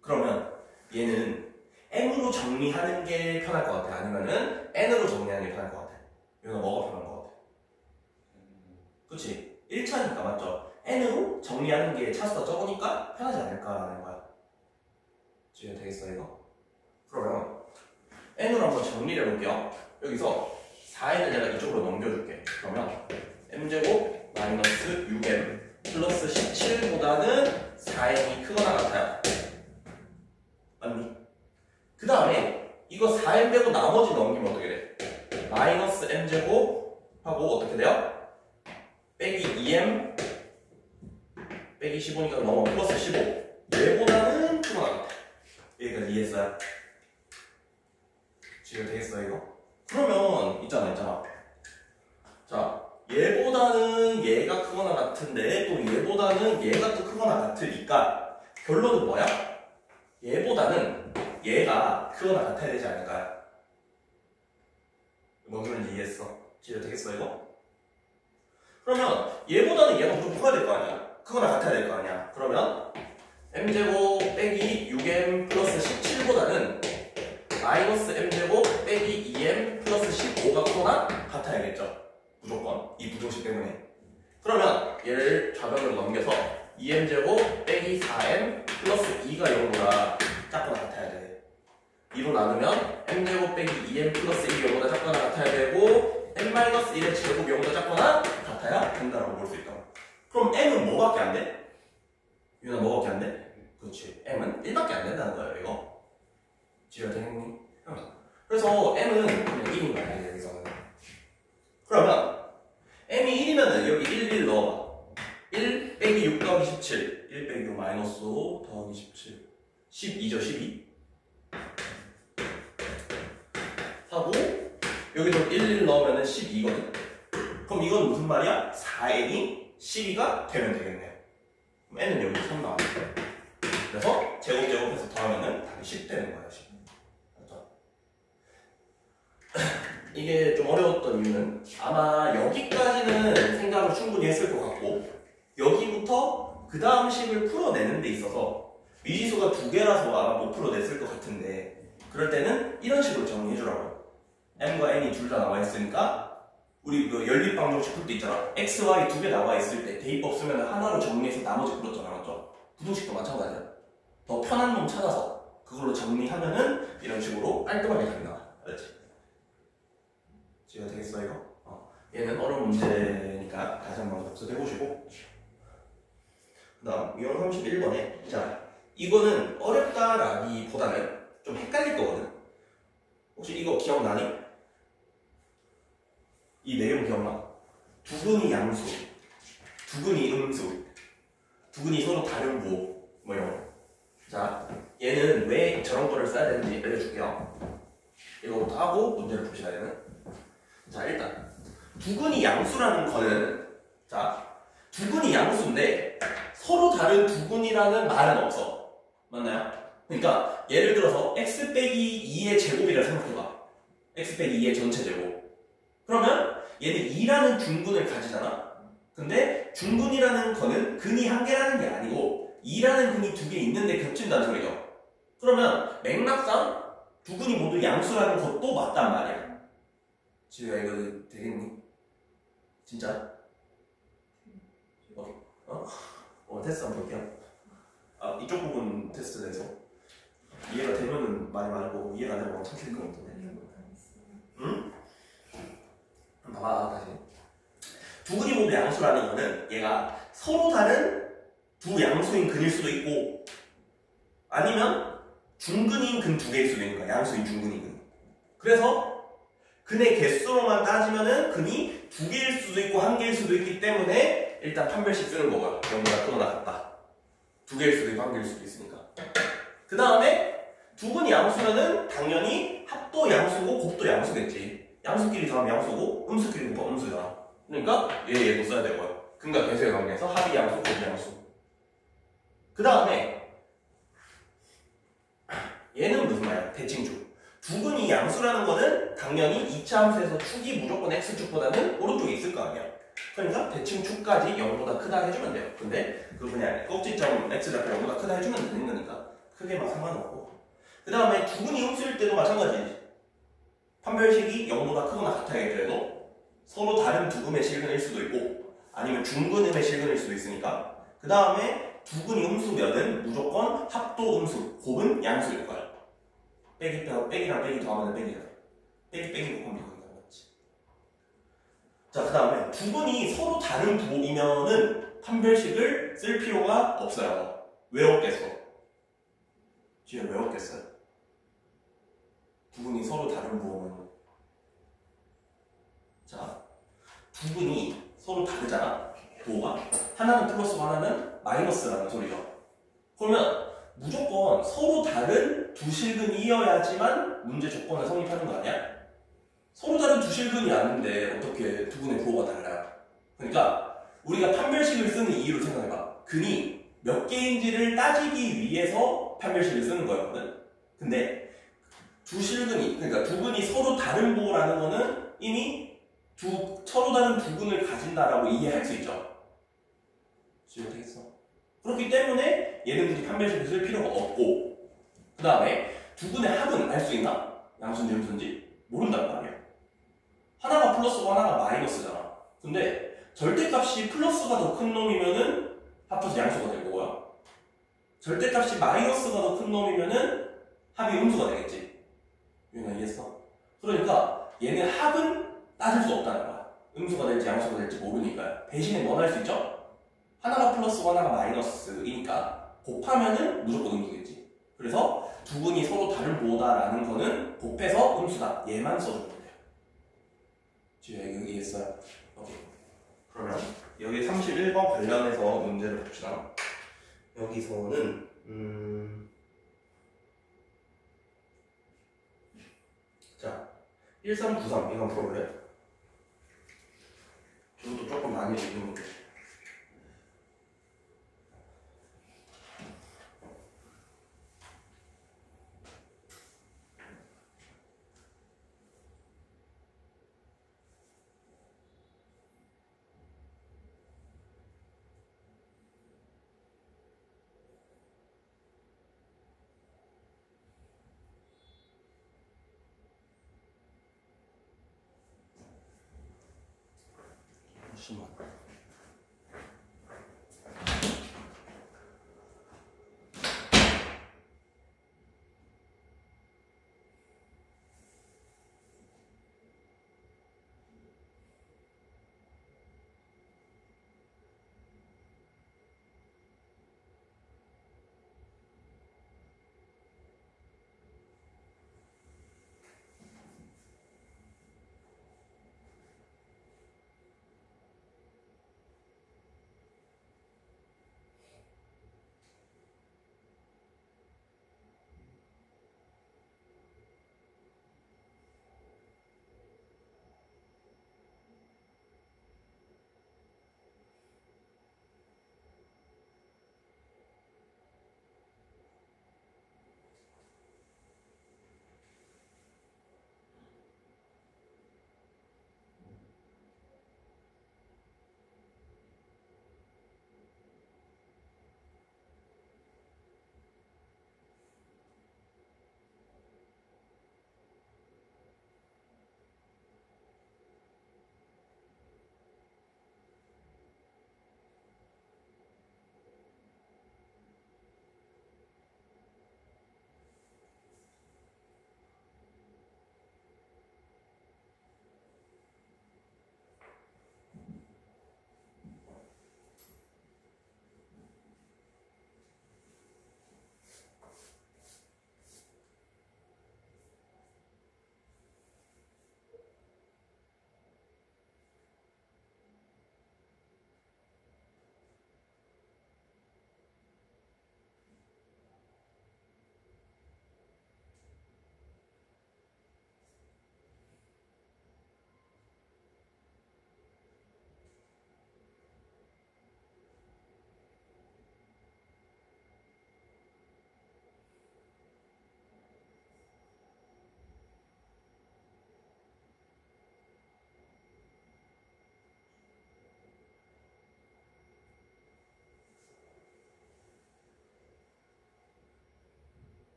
그러면 얘는 m으로 정리하는 게 편할 것 같아? 아니면은 n으로 정리하는 게 편할 것 같아? 이거 뭐가 편한 것 같아? 그치? 1차니까 맞죠? n으로 정리하는 게 차수가 적으니까 편하지 않을까라는 거야. 지금 되겠어 이거? 그러면 n으로 한번 정리를 해볼게요. 여기서 4n을 내가 이쪽으로 넘겨줄게. 그러면 m제곱 마이너스 6m 플러스 17보다는 4n이 크거나 같아요. 맞니? 그 다음에 이거 4n 빼고 나머지 넘기면 어떻게 돼? 마이너스 m제곱 하고 어떻게 돼요? 빼기 2m 빼기 15니까 넘어 플러스 15 얘보다는 크거나 같아. 여기까지 이해했어요? 지금 되겠어 이거? 그러면 있잖아 자 얘보다는 얘가 크거나 같은데 또 얘보다는 얘가 또 크거나 같으니까 결론은 뭐야? 얘보다는 얘가 크거나 같아야 되지 않을까요? 뭔 소리인지 이해했어? 지금 되겠어 이거? 그러면 얘보다는 얘가 무조건 커야 될 거 아니야? 크거나 같아야 될 거 아니야? 그러면 m제곱 빼기 6m 플러스 17보다는 마이너스 m제곱 빼기 2m 플러스 15가 크거나 같아야겠죠? 무조건 이 부등식 때문에. 그러면 얘를 좌변으로 넘겨서 2m제곱 빼기 4m 플러스 2가 0보다 작거나 같아야 돼. 2로 나누면 m제곱 빼기 2m 플러스 1이 0보다 작거나 같아야 되고 m-1의 제곱 0보다 작거나 같아야 된다라고 볼 수 있다. 그럼 m은 뭐밖에 안 돼? 유나 뭐밖에 안 돼? 그렇지. m은 1밖에 안 된다는 거예요 이거. 지효 되겠니? 그래서 m은 그냥 1인 거야 여기서는. 그러면 m이 1이면은 여기 1 넣어봐. 1 빼기 6 더하기 17 1 빼기 6 마이너스 5 더하기 17 12죠 12 하고 여기서 1 넣으면은 12거든. 그럼 이건 무슨 말이야? 4n이 12가 되면 되겠네요. 그럼 n은 여기 3 나와요. 그래서 제곱해서 더하면은 답이 10 되는 거야 10. 맞죠? 이게 좀 어려웠던 이유는 아마 여기까지는 생각을 충분히 했을 것 같고 여기부터 그 다음 식을 풀어내는 데 있어서 미지수가 2개라서 아마 못 풀어냈을 것 같은데 그럴 때는 이런 식으로 정리해주라고요. m과 n이 둘 다 나와 있으니까 우리 그 연립방정식 풀 때 있잖아. x, y 2개 나와 있을 때 대입법 쓰면 하나로 정리해서 나머지 풀었잖아. 맞죠? 부등식도 마찬가지야. 더 편한 놈 찾아서 그걸로 정리하면은 이런 식으로 깔끔하게 답이 나와. 알았지? 지금 되겠어 이거? 얘는 어려운 문제니까 다시 한번 복습해보시고 그 다음 2월 31번에 자 이거는 어렵다라기보다는 좀 헷갈릴 거거든. 혹시 이거 기억나니? 이 내용 기억나? 두근이 양수, 두근이 음수, 두근이 서로 다른 부호 뭐 이런 거. 자 얘는 왜 저런 거를 써야 되는지 알려줄게요. 이거부터 하고 문제를 봅시다. 얘는 자 일단 두근이 양수라는 거는 자 두근이 양수인데 서로 다른 두근이라는 말은 없어. 맞나요? 그러니까 예를 들어서 x 빼기 2의 제곱이라 생각해봐. x 빼기 2의 전체 제곱. 그러면 얘는 2라는 중근을 가지잖아. 근데 중근이라는 거는 근이 한 개라는 게 아니고 2라는 근이 2개 있는데 겹친다는 소리죠. 그러면 맥락상 두 근이 모두 양수라는 것도 맞단 말이야. 지우야 이거 되겠니? 진짜? 테스트 한번 볼게요. 이쪽 부분 테스트 돼서 이해가 되면은 많이 말고 이해가 안 되면 엄청 킬것 같은데. 응? 봐봐 다시. 두 근이 모두 양수라는 거는 얘가 서로 다른 두 양수인 근일 수도 있고 아니면 중근인 근 2개일 수도 있는 거야. 양수인 중근인 근. 그래서 근의 개수로만 따지면은 근이 2개일 수도 있고 1개일 수도 있기 때문에 일단 판별식 쓰는 거고요. 0보다 크거나 같다. 2개일 수도 있고 1개일 수도 있으니까. 그 다음에 두 근이 양수면은 당연히 합도 양수고 곱도 양수겠지. 양수끼리 더하면 양수고 음수끼리 곱하면 음수잖아. 그러니까 얘도 써야 되고요. 근과 계수의 관계에서 합이 양수, 곱이 양수. 그 다음에 얘는 무슨 말이야? 대칭축. 두 근이 양수라는 거는 당연히 2차 함수에서 축이 무조건 x축보다는 오른쪽에 있을 거 아니야. 그러니까 대칭 축까지 0보다 크다 해주면 돼요. 근데 그거 그냥 꼭지점 x좌표 0보다 크다 해주면 되는 거니까 크게 막 상관없고. 그 다음에 두근이 음수일 때도 마찬가지지. 판별식이 0보다 크거나 같아야겠죠. 해도 서로 다른 두근의 실근일 수도 있고 아니면 중근음의 실근일 수도 있으니까. 그 다음에 두근이 음수면은 무조건 합도 음수, 곱은 양수일 거야. 빼기랑 빼기 더하면 빼기잖아. 빼기 곱하면 더한다는 거지. 자, 그 다음에 두근이 서로 다른 부호이면은 판별식을 쓸 필요가 없어요. 왜 없겠어? 뒤에 왜 없겠어요? 두근이 서로 다른 부호면 자, 두근이 서로 다르잖아. 부호가 하나는 플러스고 하나는 마이너스라는 소리죠. 그러면 무조건 서로 다른 두 실근이어야지만 문제 조건을 성립하는 거 아니야? 서로 다른 두 실근이 아닌데 어떻게 두근의 부호가 달라요? 그러니까 우리가 판별식을 쓰는 이유를 생각해봐. 근이 몇 개인지를 따지기 위해서 판별식을 쓰는 거였거든. 근데 두 실근이, 그러니까 두 근이 서로 다른 부호라는 거는 이미 서로 다른 두 근을 가진다라고 이해할 수 있죠. 지워되겠어. 그렇기 때문에 얘는 굳이 판별식을 쓸 필요가 없고, 그 다음에 두 근의 합은 알 수 있나? 양수인지 음수인지 모른단 말이야. 하나가 플러스고 하나가 마이너스잖아. 근데 절대값이 플러스가 더 큰 놈이면은 합쳐서 양수가 될 거고요. 절대값이 마이너스가 더 큰 놈이면은 합이 음수가 되겠지. 유나 이해했어? 그러니까 얘는 합은 따질 수 없다는 거야. 음수가 될지 양수가 될지 모르니까요. 대신에 뭘 할 수 있죠? 하나가 플러스고 하나가 마이너스이니까 곱하면은 무조건 음수겠지. 그래서 두 근이 서로 다른 부호다라는 거는 곱해서 음수다. 얘만 써주면 돼요. 지금 여기 이해했어요? 오케이. 그러면 여기 31번 관련해서 문제를 봅시다. 여기서는 자 1393 이거 한번 풀어볼래요? 저것도 조금 많이 읽는 건데. 잠시만.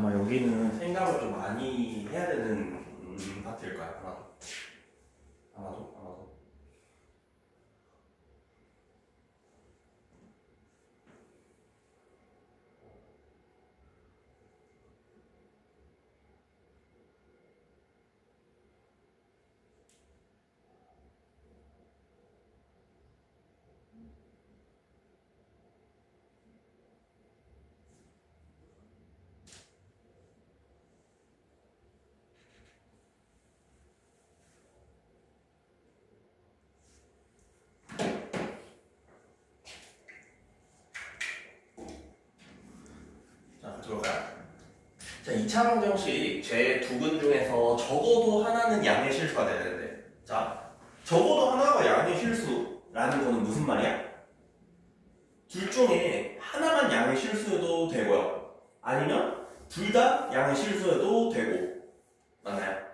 아마 여기는 생각을 좀 많이 해야 되는 파트일 거야. 아마도. 자, 들어가요. 자, 2차 방정식 제 두 근 중에서 적어도 하나는 양의 실수가 돼야 되는데, 자, 적어도 하나가 양의 실수라는 거는 무슨 말이야? 둘 중에 하나만 양의 실수여도 되고요. 아니면 둘 다 양의 실수여도 되고. 맞나요?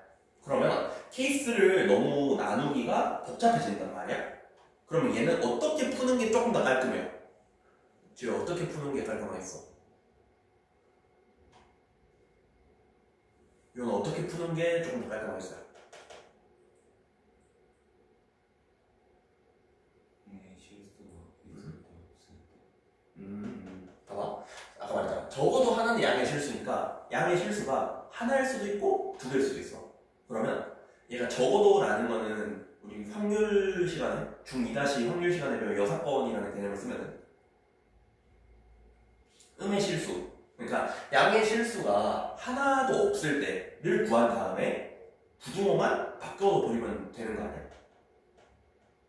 그러면 케이스를 너무 나누기가 복잡해진단 말이야. 그러면 얘는 어떻게 푸는 게 조금 더 깔끔해요? 지금 어떻게 푸는 게 깔끔하겠어? 이건 어떻게 푸는 게 조금 더 깔끔하겠어요? 실수가 있을 때 없을 때. 봐봐. 아까 말했잖아. 적어도 하나는 양의 실수니까 양의 실수가 하나일 수도 있고 두 개일 수도 있어. 그러면 얘가 적어도라는 거는 우리 확률 시간에 중2- 확률 시간에 배운 여사건이라는 개념을 쓰면은 음의 실수. 그러니까 양의 실수가 하나도 없을 때를 구한 다음에 부등호만 바꿔 버리면 되는 거 아니야?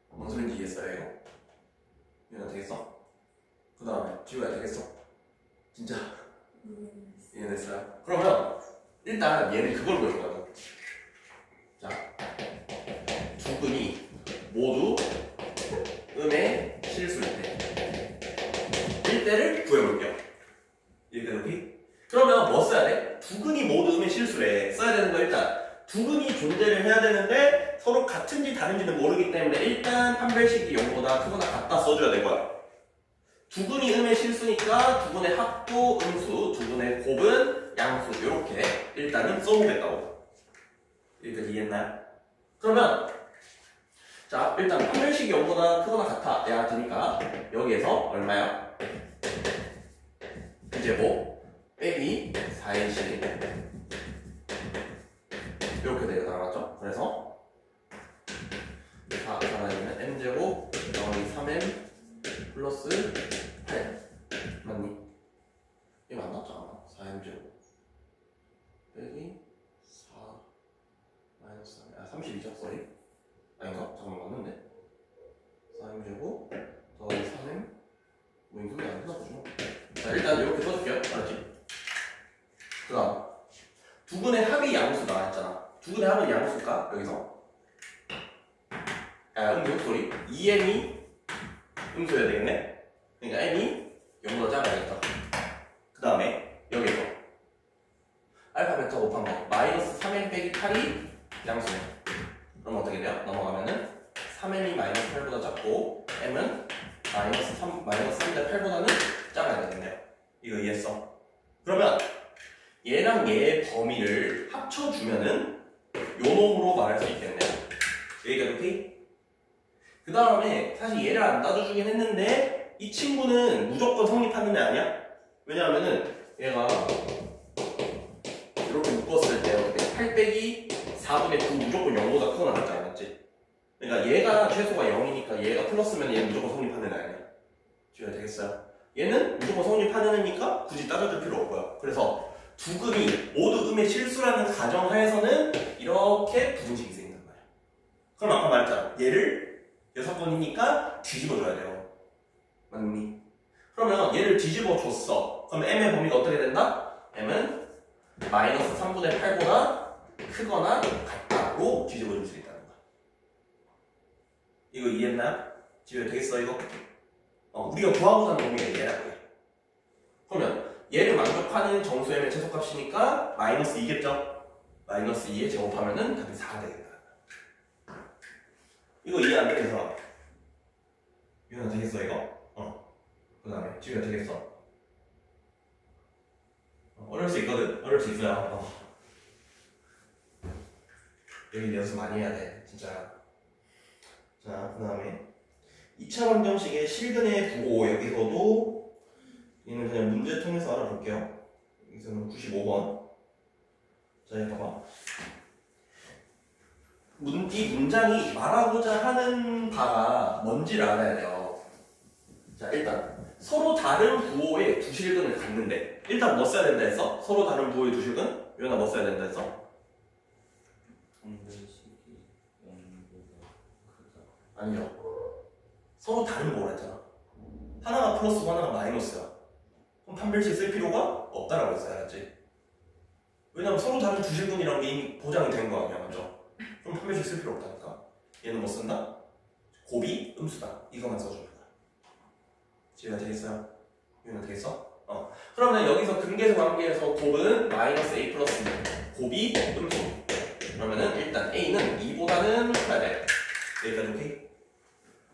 뭔 소리인지 이해했어요, 이거? 이해가 되겠어? 그 다음에 지우야 되겠어? 진짜 이해됐어요? 그러면 일단 얘는 그걸 보여줄 거야. 자, 두 근이 모두 음의 실수일 때 1대를 구해볼게요. 1대 여기. 그러면 뭐 써야 돼? 두 근이 모두 음의 실수래. 써야 되는 거 일단 두 근이 존재를 해야 되는데 서로 같은지 다른지는 모르기 때문에 일단 판별식이 0보다 크거나 같다 써줘야 될 거야. 두 근이 음의 실수니까 두 근의 합도 음수, 두 근의 곱은 양수. 이렇게 일단은 써보겠다고. 여기까지 이해했나요? 그러면 자, 일단 판별식이 0보다 크거나 같아 돼야 되니까 여기에서 얼마야? B제곱 빼기 4AC 이렇게 되어나갔죠? 그래서 4라는 M제곱 더하기 3M 플러스 8 맞니? 이거 안 나왔잖아. 4M제곱 빼기 4 마이너스 3 32죠? 쏘리 아닌가? 잠깐만 맞는데? 4M제곱 더하기 3M 뭐 이거 안 되나 보죠? 자, 일단 이렇게 써줄게요. 알았지? 그 다음 두 근의 합이 양수다 했잖아. 두 근의 합은 양수일까? 여기서 소리 2m이 음수여야 되겠네? 그러니까 m이 0보다 작아야겠다. 그 다음에 여기서 알파 베타 곱한 거 마이너스 3m 빼기 8이 양수네. 그럼 어떻게 돼요? 넘어가면은 3m이 마이너스 8보다 작고 m은 마이너스 3대 8보다는 작아야 되겠네요. 이거 이해했어? 그러면 얘랑 얘의 범위를 합쳐주면은 요 놈으로 말할 수 있겠네요. 여기가 오케이? 그 다음에 사실 얘를 안 따져주긴 했는데 이 친구는 무조건 성립하는 애 아니야? 왜냐하면은 얘가 이렇게 묶었을 때 어떻게 8 빼기 4분의 9 무조건 0보다 크거나 같지 않았지? 그러니까 얘가 최소가 0이니까 얘가 플러스면 얘는 무조건 성립하는 애 아니야? 지워야 되겠어요? 얘는 무조건 성립하는 애니까 굳이 따져줄 필요 없고요. 그래서 두 근이 모두 음의 실수라는 가정하에서는 이렇게 부등식이 생긴단 말이야. 그럼 아까 말했잖아. 얘를 6번이니까 뒤집어줘야 돼요. 맞니? 그러면 얘를 뒤집어줬어. 그럼 m의 범위가 어떻게 된다? m은 마이너스 3분의 8보다 크거나 같다로 뒤집어줄 수 있다는 거야. 이거 이해했나요? 지금 되겠어 이거? 우리가 구하고자 하는 범위가 얘라고 해. 그러면 얘를 만족하는 정수 m의 최소값이니까 마이너스 2겠죠? 마이너스 2에 제곱하면은 답이 4가 되겠다. 이거 이해 안 되겠어? 이해가 되겠어 이거? 그 다음에 지우가 되겠어? 어려워 어려울 수 있거든? 어려울 수 있어요. 여기 연습 많이 해야 돼, 진짜. 자, 그 다음에 2차 방정식의 실근의 부호, 여기서도 얘는 그냥 문제 통해서 알아볼게요. 여기서는 95번. 자, 여기 봐봐. 이 문장이 말하고자 하는 바가 뭔지를 알아야 돼요. 자, 일단 서로 다른 부호의 두 실근을 갖는데, 일단 뭐 써야 된다 했어? 서로 다른 부호의 두 실근? 유연아 뭐 써야 된다 했어? 판별식이 0보다 크다. 아니요. 서로 다른 부호라 했잖아. 하나가 플러스고 하나가 마이너스야. 그럼 판별식 쓸 필요가 없다라고 했어요. 알았지? 왜냐면 서로 다른 두 실근이라는 게 이미 보장이 된 거 아니야, 맞죠? 그럼 판별식 쓸 필요 없다니까. 얘는 뭐 쓴다? 곱이 음수다. 이거만 써주는 거야. 이해가 되겠어요? 이해가 되겠어? 그러면 여기서 근계수 관계에서 곱은 마이너스 a 플러스 곱이 음수. 그러면은 일단 a는 2보다는 커야 돼. 여기까지 오케이?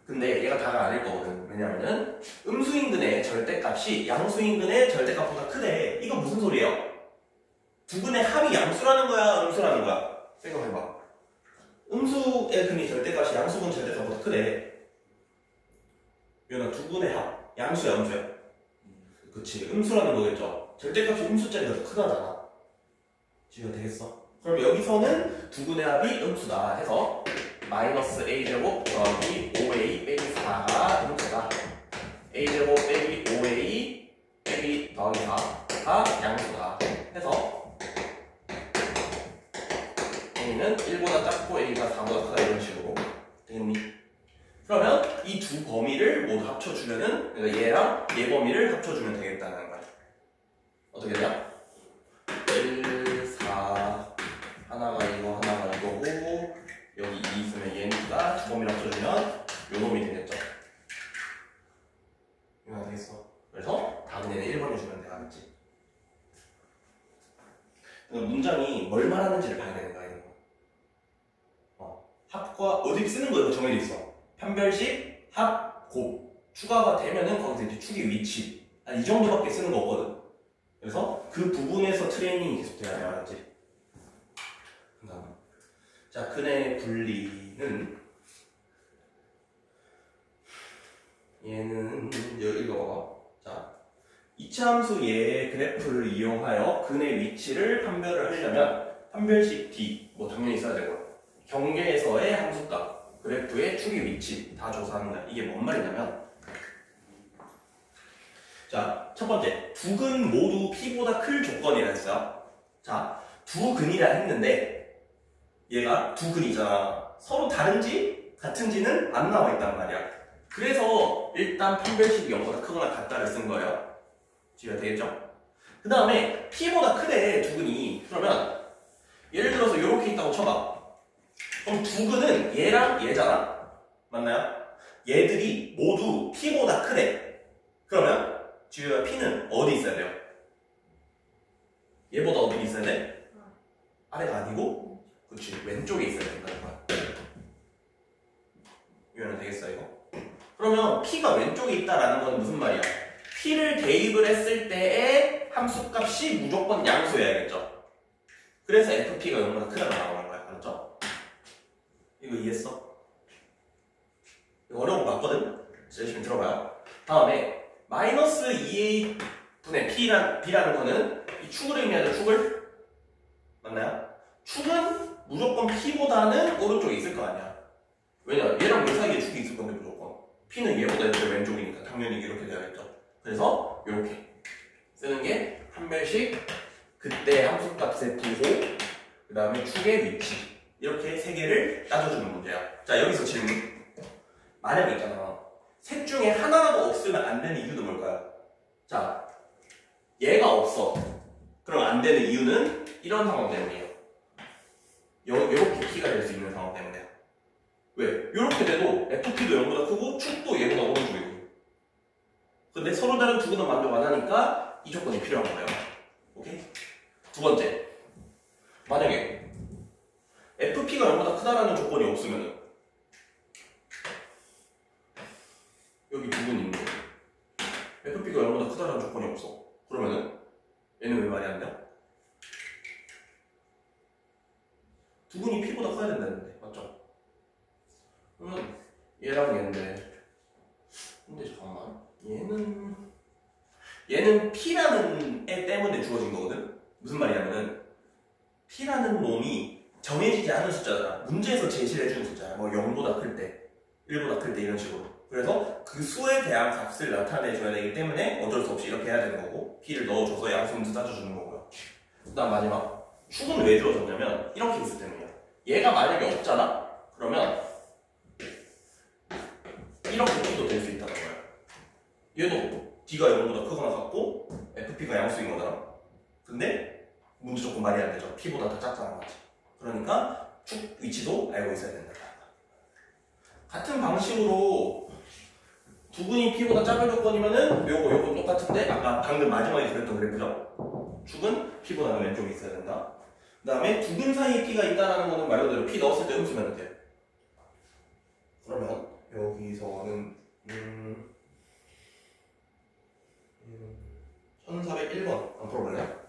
근데 얘가 다가 아닐 거거든. 왜냐면은 음수인근의 절대값이 양수인근의 절대값보다 크대. 이거 무슨 소리예요? 두 근의 합이 양수라는 거야, 음수라는 거야? 생각해봐. 음수의 근이 절대값이 양수근 절대값보다 크대. 얘는 두 근의 합, 양수야, 음수야? 그치, 음수라는 거겠죠. 절대값이 음수짜리가 더 크다잖아. 이해가 되겠어? 그럼 여기서는 두 근의 합이 음수다 해서 마이너스 a제곱 더하기 5a 빼기 4가 음수다. a제곱 빼기 5a 빼기 더하기 4가 양수다 해서 a는 1보다 작고 a가 4보다 크다 이런 식으로 되겠니? 그러면 이 두 범위를 모두 합쳐주면은, 그러니까 얘랑 얘 범위를 합쳐주면 되겠다는 거야. 어떻게 돼요? 1, 4 하나가 이거 하나가 이거고 여기 2 있으면 얘니까 두 범위를 합쳐주면 요 놈이 되겠죠. 이거 되겠어. 그래서 답은 얘는 1번을 주면 돼. 알았지? 그러니까 문장이 뭘 말하는지를 봐야 되는 거야. 이거. 합과 어디 쓰는 거 이거 정해져 있어. 판별식, 합, 곱. 추가가 되면은 거기서 이제 축의 위치. 이 정도밖에 쓰는 거 없거든. 그래서 그 부분에서 트레이닝이 계속 돼야 돼. 알았지? 자, 근의 분리는 얘는 여기 읽어봐. 자, 이차함수 얘의 그래프를 이용하여 근의 위치를 판별을 하려면 판별식 D, 뭐 당연히 써야 되고 경계에서의 함수값, 그래프의 축의 위치 다 조사하는 거야. 이게 뭔 말이냐면, 자, 첫 번째, 두 근 모두 P보다 클 조건이라 했어요. 자, 두 근이라 했는데 얘가 두 근이잖아. 서로 다른지 같은지는 안 나와 있단 말이야. 그래서 일단 판별식이 0보다 크거나 같다를 쓴 거예요. 이해가 되겠죠? 그 다음에 P보다 크대, 두 근이. 그러면 예를 들어서 이렇게 있다고 쳐봐. 그럼 두 근은 얘랑 얘잖아? 맞나요? 얘들이 모두 P보다 크대. 그러면 지우야 P는 어디 있어야 돼요? 얘보다 어디 있어야 돼? 아래가 아니고? 그렇지, 왼쪽에 있어야 된다는 거야. 이해는 되겠어 이거? 그러면 P가 왼쪽에 있다라는 건 무슨 말이야? P를 대입을 했을 때의 함수값이 무조건 양수여야겠죠? 그래서 FP가 0보다 크다고 나오는 거야. 알았죠? 이거 이해했어? 이거 어려운 거 맞거든? 열심히 들어봐요. 다음에 마이너스 2a 분의 b라는 거는 이 축을 의미하죠. 축을? 맞나요? 축은 무조건 p보다는 오른쪽에 있을 거 아니야. 왜냐? 얘랑 얘 사이에 축이 있을 건데 무조건. p는 얘보다 왼쪽이니까 당연히 이렇게 돼야겠죠. 그래서 이렇게 쓰는 게 판별식, 그때 함수값의 부호, 그 다음에 축의 위치, 이렇게 세 개를 따져주는 문제야. 자, 여기서 질문. 만약에 있잖아, 셋 중에 하나라도 없으면 안 되는 이유는 뭘까요? 자, 얘가 없어. 그럼 안 되는 이유는 이런 상황 때문이에요. 요렇게 P가 될 수 있는 상황 때문에. 왜? 요렇게 돼도 FP도 0보다 크고 축도 얘보다 오른쪽이고. 근데 서로 다른 두 근은 만족 안 하니까 이 조건이 필요한 거예요. 오케이? 두 번째. 만약에 FP가 0보다 크다라는 조건이 없으면은 여기 두 근이 있는데 FP가 0보다 크다라는 조건이 없어. 그러면은 얘는 왜 말이 안 돼요? 두근이 P보다 커야 된다는데 맞죠? 그러면 얘랑 얘인데 근데 잠깐만 얘는 P라는 애 때문에 주어진 거거든? 무슨 말이냐면은 P라는 놈이 정해지지 않은 숫자잖아. 문제에서 제시를 해주는 숫자야. 뭐 0보다 클 때, 1보다 클 때 이런 식으로. 그래서 그 수에 대한 값을 나타내줘야 되기 때문에 어쩔 수 없이 이렇게 해야 되는 거고 P를 넣어줘서 양수문제 따져주는 거고요. 그 다음 마지막 축은 왜 주어졌냐면 이렇게 있을 때문이야. 얘가 만약에 없잖아? 그러면 이렇게 P도 될 수 있다는 거야. 얘도 D가 0보다 크거나 같고 FP가 양수인 거잖아. 근데 문제 조건 말이 안 되죠. P보다 더 작다는 거지. 그러니까 축 위치도 알고 있어야 된다. 같은 방식으로 두근이 P보다 작은 조건이면은 요건 똑같은데 아까 방금 마지막에 그랬던 그래프죠? 축은 P보다는 왼쪽에 있어야 된다. 그 다음에 두근 사이에 P가 있다는 거는 말 그대로 P 넣었을 때 흠수면 돼. 그러면 여기서는 1401번 한번 풀어볼래요?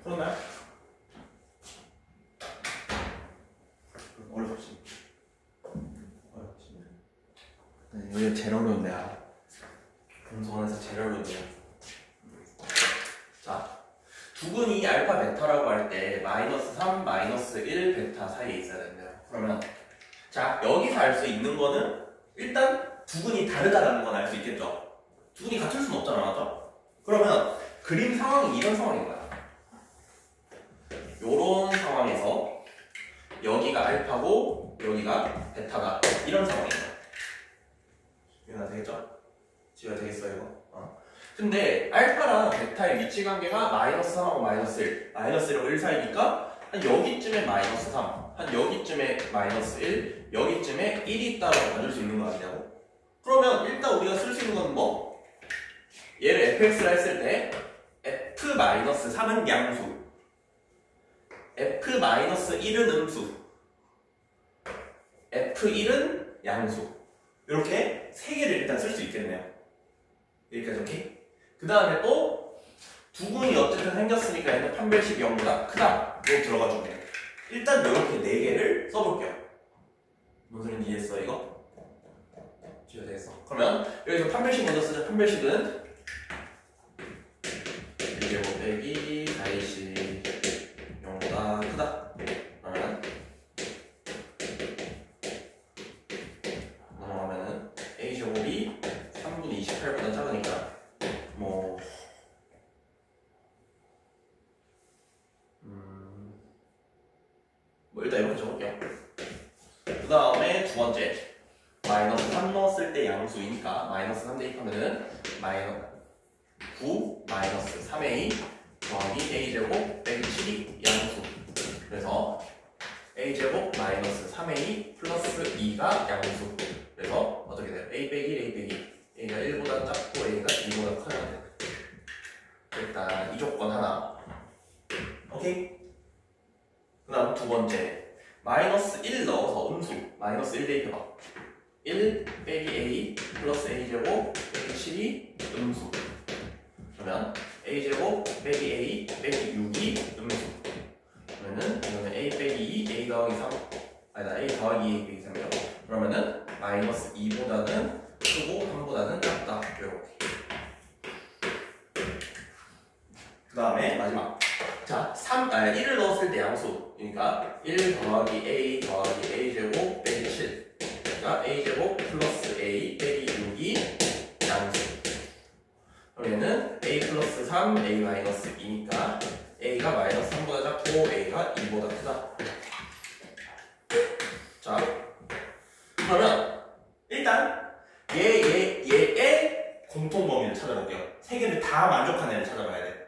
그런가요? 어렵지. 네, 여기 제일 어려운 데야. 분수원에서 제일 어려운 데야. 자, 두근이 알파 베타라고 할 때 마이너스 3, 마이너스 1 베타 사이에 있어야 된대요. 그러면 자, 여기서 알 수 있는 거는 일단 두근이 다르다라는 건 알 수 있겠죠. 두근이 같을 수는 없잖아, 맞죠? 그러면 그림 상황이 이런 상황인 거야. 요런 상황에서 여기가 알파고 여기가 베타다 이런 상황이에요. 이해가 되겠죠? 지워야 되겠어요 이거? 근데 알파랑 베타의 위치 관계가 마이너스 3하고 마이너스 1 마이너스 1하고 1 사이니까 한 여기쯤에 마이너스 3 한 여기쯤에 마이너스 1 여기쯤에 1이 있다고 봐줄 수 있는 거 아니냐고? 그러면 일단 우리가 쓸 수 있는 건 뭐? 얘를 fx를 했을 때 f-3은 양수 f-1은 음수 f1은 양수 이렇게 세 개를 일단 쓸 수 있겠네요. 여기까지 오케이? 그 다음에 또 두근이 어쨌든 생겼으니까 얘는 판별식이 0보다 크다 이거 들어가주고 일단 이렇게 4개를 써볼게요. 무슨 소리인지 이해했어 이거? 이해됐어. 그러면 여기서 판별식 먼저 쓰자. 판별식은 1제곱 빼기 4ac 0보다 크다. 그러면 넘어가면은 a제곱이 3분의 28보다 작으니까 뭐 일단 이렇게 적을게요. 그 다음에 두 번째 마이너스 3 넣었을 때 양수이니까 마이너스 3 대입하면은 9 마이너스 3a 더하기 a제곱 빼기 7이 양수. 그래서 a제곱 마이너스 3a 플러스 2가 양수. 그래서 어떻게 돼요? a 빼기 a가 1보다 작고 a가 2보다 커야 돼. 일단 이 조건 하나. 오케이? 그 다음 두 번째 마이너스 1 넣어서 음수 마이너스 1 대입해봐. 1 빼기 a 플러스 a제곱 빼기 7이 음수. 그러면 a제곱 빼기 a 빼기 6이 음수. 그러면은 이거는 a 빼기 2 a 더하기 3 아니다 a 더하기 2 a 빼기 3이요. 그러면은 마이너스 2보다는 크고 3보다는 작다. 이렇게. 그 다음에 마지막 자, 1을 넣었을 때 양수. 그러니까 1 더하기 a 더하기 a제곱 빼기 7. 그러니까 a제곱 플러스 a 빼기 6이 양수. 그러면은 a 플러스 3, a 마이너스 2니까 a가 마이너스 3보다 작고 a가 2보다 크다. 자, 그러면 일단 얘의 공통 범위를 찾아볼게요. 세 개를 다 만족하는 애를 찾아봐야 돼.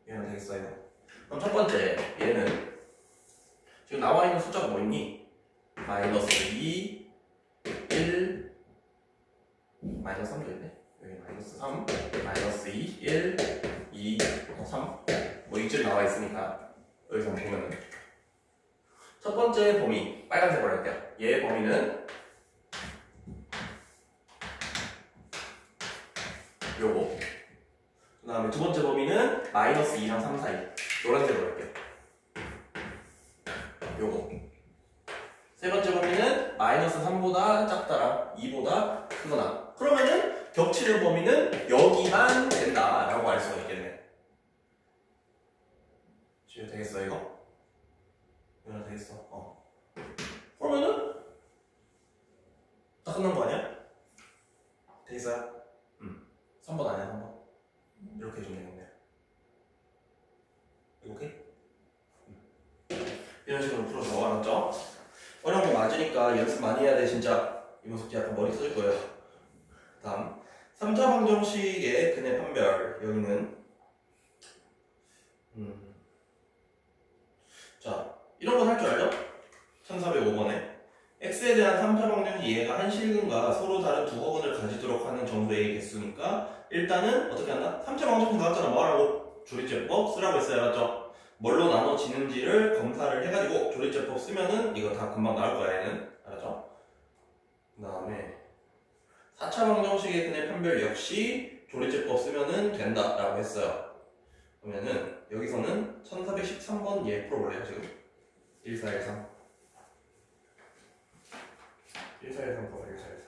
이해가 되겠어요? 그럼 첫 번째 얘는 지금 나와 있는 숫자가 뭐 있니? 마이너스 2, 1, 마이너스 3도 있네. 여기 마이너스 3, 마이너스 2, 1, 2, 3. 뭐 이쯤 나와 있으니까 여기서 보면은 첫 번째 범위 빨간색으로 할게요. 얘의 범위는 요거. 그 다음에 두 번째 범위는 마이너스 2랑 3 사이. 노란색으로 할게요. 요거. 세 번째 범위는 마이너스 3보다 작다랑 2보다 크거나. 그러면은 겹치는 범위는 여기만 된다라고 알 수가 있겠네. 이해 되겠어 이거? 이해 되겠어? 그러면은 다 끝난 거 아니야? 되겠어요? 3번 아니야 3번. 이렇게 해주면 되겠네. 오케이? 이런 식으로 풀어서 알았죠? 어려운 거 맞으니까 연습 많이 해야 돼 진짜. 이번 숙제 약간 머리 쓸 거예요. 다음 3차 방정식의 근의 판별. 여기는 자 이런 건 할 줄 알죠? 1405번에 x에 대한 3차 방정식 이해가 한 실근과 서로 다른 두 허근을 가지도록 하는 정도의 개수니까 일단은 어떻게 한다? 3차 방정식 나왔잖아. 뭐하라고? 조리제법 쓰라고 했어요. 알았죠? 뭘로 나눠지는지를 검사를 해가지고 조리제법 쓰면은 이거 다 금방 나올 거야 얘는. 알았죠? 그 다음에 4차 방정식의 근의 판별 역시 조리제법 쓰면은 된다 라고 했어요. 그러면은 여기서는 1413번 얘 풀어볼래요 지금? 1413 1413 풀어봐. 1413 1413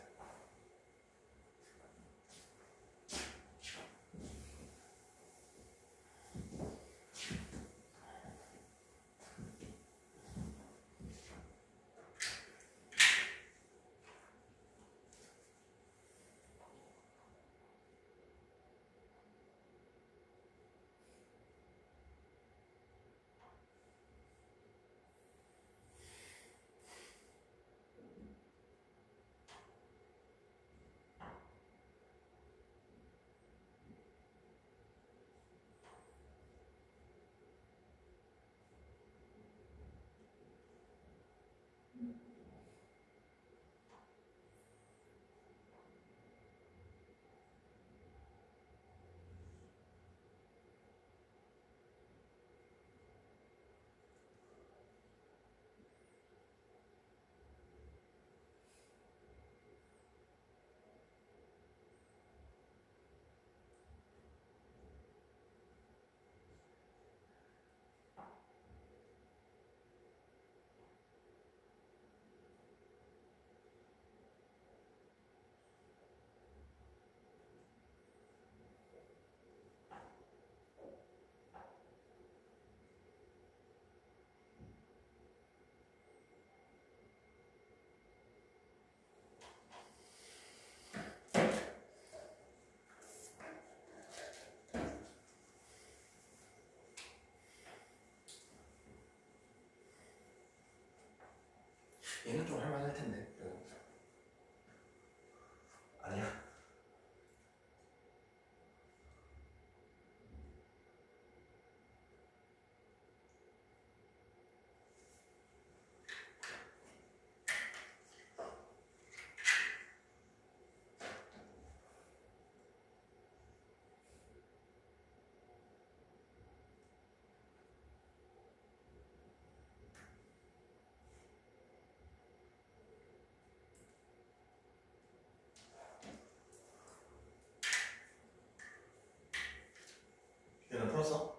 풀었어?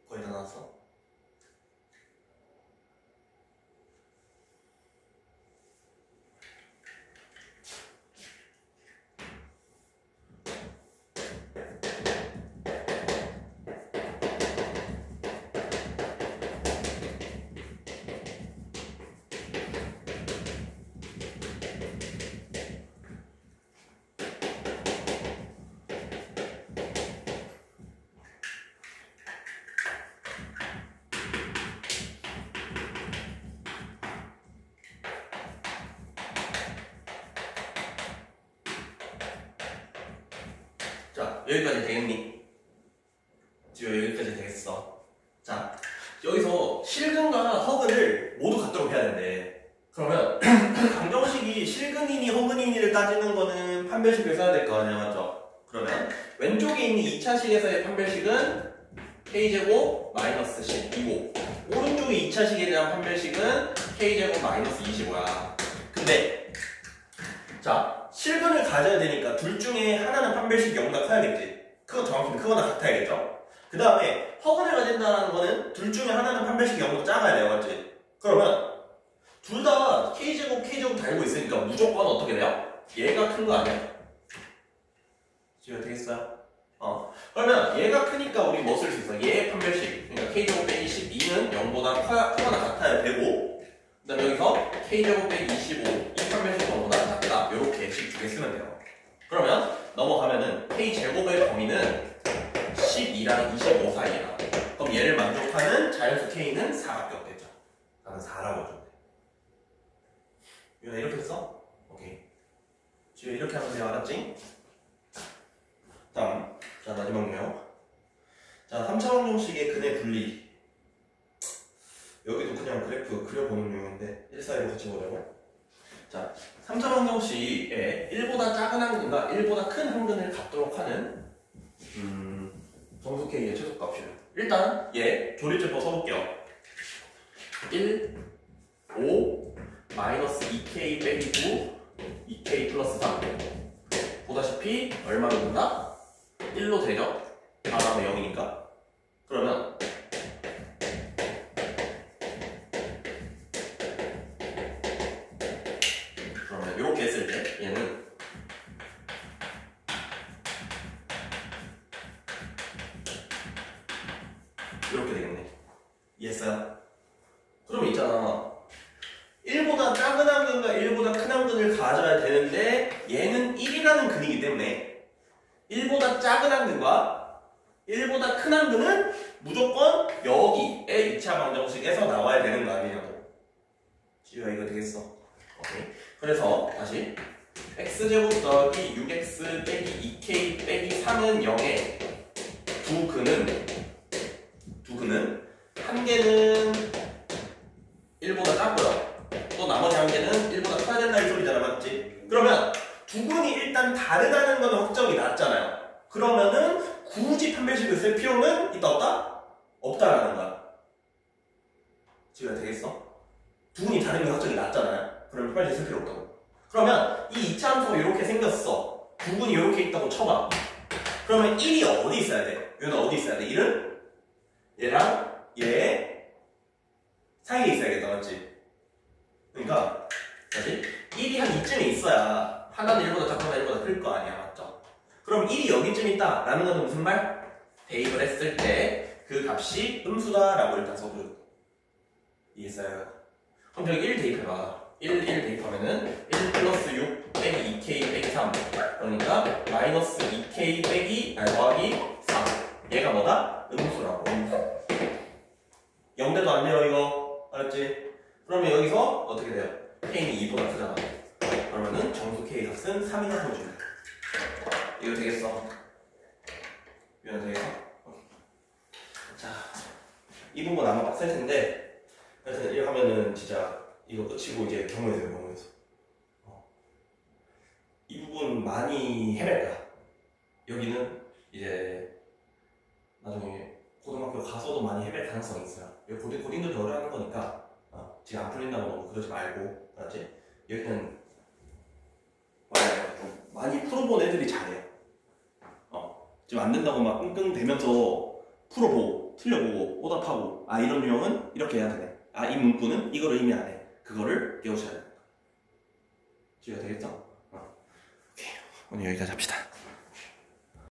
거의 다 나왔어? 자, 여기까지 되겠니? 지금 여기까지 되겠어. 자, 여기서 실근과 허근을 모두 갖도록 해야 되는데, 그러면 방정식이 실근이니 허근이니를 따지는 거는 판별식을 써야 될 거 아니야, 맞죠? 그러면 왼쪽에 있는 2차식에서의 판별식은 k제곱 마이너스 12고, 오른쪽의 2차식에 대한 판별식은 k제곱 마이너스 25야. 근데 자, 실근을 가져야 되니까 둘 중에 하나는 판별식이 0보다 커야겠지. 그거 정확히 크거나 같아야겠죠. 그 다음에 허근을 가진다는 거는 둘 중에 하나는 판별식이 0보다 작아야 돼요, 맞지? 그러면 둘 다 k제곱 다 알고 있으니까 무조건 어떻게 돼요? 얘가 큰 거 아니야? 지금 되겠어요? 그러면 얘가 크니까 우리 뭐 쓸 수 있어? 얘의 판별식, 그러니까 k제곱 빼기 12는 0보다 크거나 같아야 되고, 그 다음에 여기서 k제곱 빼기 25, 이 판별식 0보다 작다, 요렇게 식 두 개 쓰면 돼요. 그러면 넘어가면은 k제곱의 범위는 12랑 25 사이야. 그럼 얘를 만족하는 자연수 k는 4밖에 없겠죠. 나는 4라고 해주면 돼. 유나 이렇게 써? 오케이. 지금 이렇게 하면 돼요, 알았지? 다음, 자 마지막 유형. 자 3차 방정식의 근의 분리. 여기도 그냥 그래프 그려보는 유형인데 1, 4, 1로 같이 보려고. 자 3차 방정식에 1보다 작은 항근과 1보다 큰 항근을 갖도록 하는 정수 K의 최소값이에요. 일단 얘 조립제법 써볼게요. 1, 5, 마이너스 2K 빼기 9, 2K 플러스 3. 보다시피 얼마로 된다? 1로 되죠? 다음에 0이니까. 그러면 이렇게 했을 때 얘는 이렇게 되겠네. 이해했어요? 그럼 있잖아, 1보다 작은 항근과 1보다 큰 항근을 가져야 되는데 얘는 1이라는 근이기 때문에 1보다 작은 항근과 1보다 큰 항근은 무조건 여기의 2차 방정식에서 나와야 되는 거 아니냐고. 지우야 이거 되겠어? 오케이. 그래서 다시 x제곱 더하기 6x 빼기 2k 빼기 3은 0에 두 근은 한 개는 1보다 작고요. 또 나머지 한 개는 1보다 커야 된다 이 소리잖아, 맞지? 그러면 두 근이 일단 다르다는 건 확정이 났잖아요. 그러면은 굳이 판별식을 쓸 필요는 있다 없다? 없다라는 거야. 지금 되겠어? 두 근이 다른 게 확정이 났잖아요. 그러면 판별식 쓸 필요 없다고. 그러면 이 2차 함수가 이렇게 생겼어. 두 근이 이렇게 있다고 쳐봐. 그러면 1이 어디 있어야 돼? 얘는 어디 있어야 돼? 1은 얘랑 얘 사이에 있어야겠다, 맞지? 그러니까 다시 1이 한 이쯤에 있어야 하나는 1보다 작거나 1보다 클 거 아니야, 맞죠? 그럼 1이 여기쯤 있다 라는 건 무슨 말? 대입을 했을 때 그 값이 음수다 라고 일단 써줘. 이해했어요? 그럼 저기 1 대입해봐. 1 대입하면은 1 플러스 6 빼기 2k 빼기 3, 그러니까 마이너스 2k 빼기 더하기 3. 얘가 뭐다? 음수라고. 음수. 0대도 안 돼요 이거, 알았지? 그러면 여기서 어떻게 돼요? k는 2보다 크잖아. 그러면은 정수 k 값은 3이라고 해주면 돼. 이거 되겠어? 이거 되겠어? 자, 이 부분 아마 빡셀 텐데, 그래서 이렇게 하면은 진짜 이거 끝이고 이제 경우에서 경우에서 이 부분 많이 헤맬 거야. 여기는 이제 나중에 고등학교 가서도 많이 헤맬 가능성이 있어요. 여기 고딩도 더 어려워하는 거니까 지금 안 풀린다고 너무 그러지 말고, 알았지? 여기는 좀 많이 풀어본 애들이 잘해요. 지금 안 된다고 막 끙끙대면서 풀어보고 틀려보고 오답하고 아 이런 유형은 이렇게 해야 되네. 아 이 문구는 이걸 의미하네. 그거를 외우셔야 됩니다. 이해가 되겠죠? 오케이. 오늘 여기까지 합시다.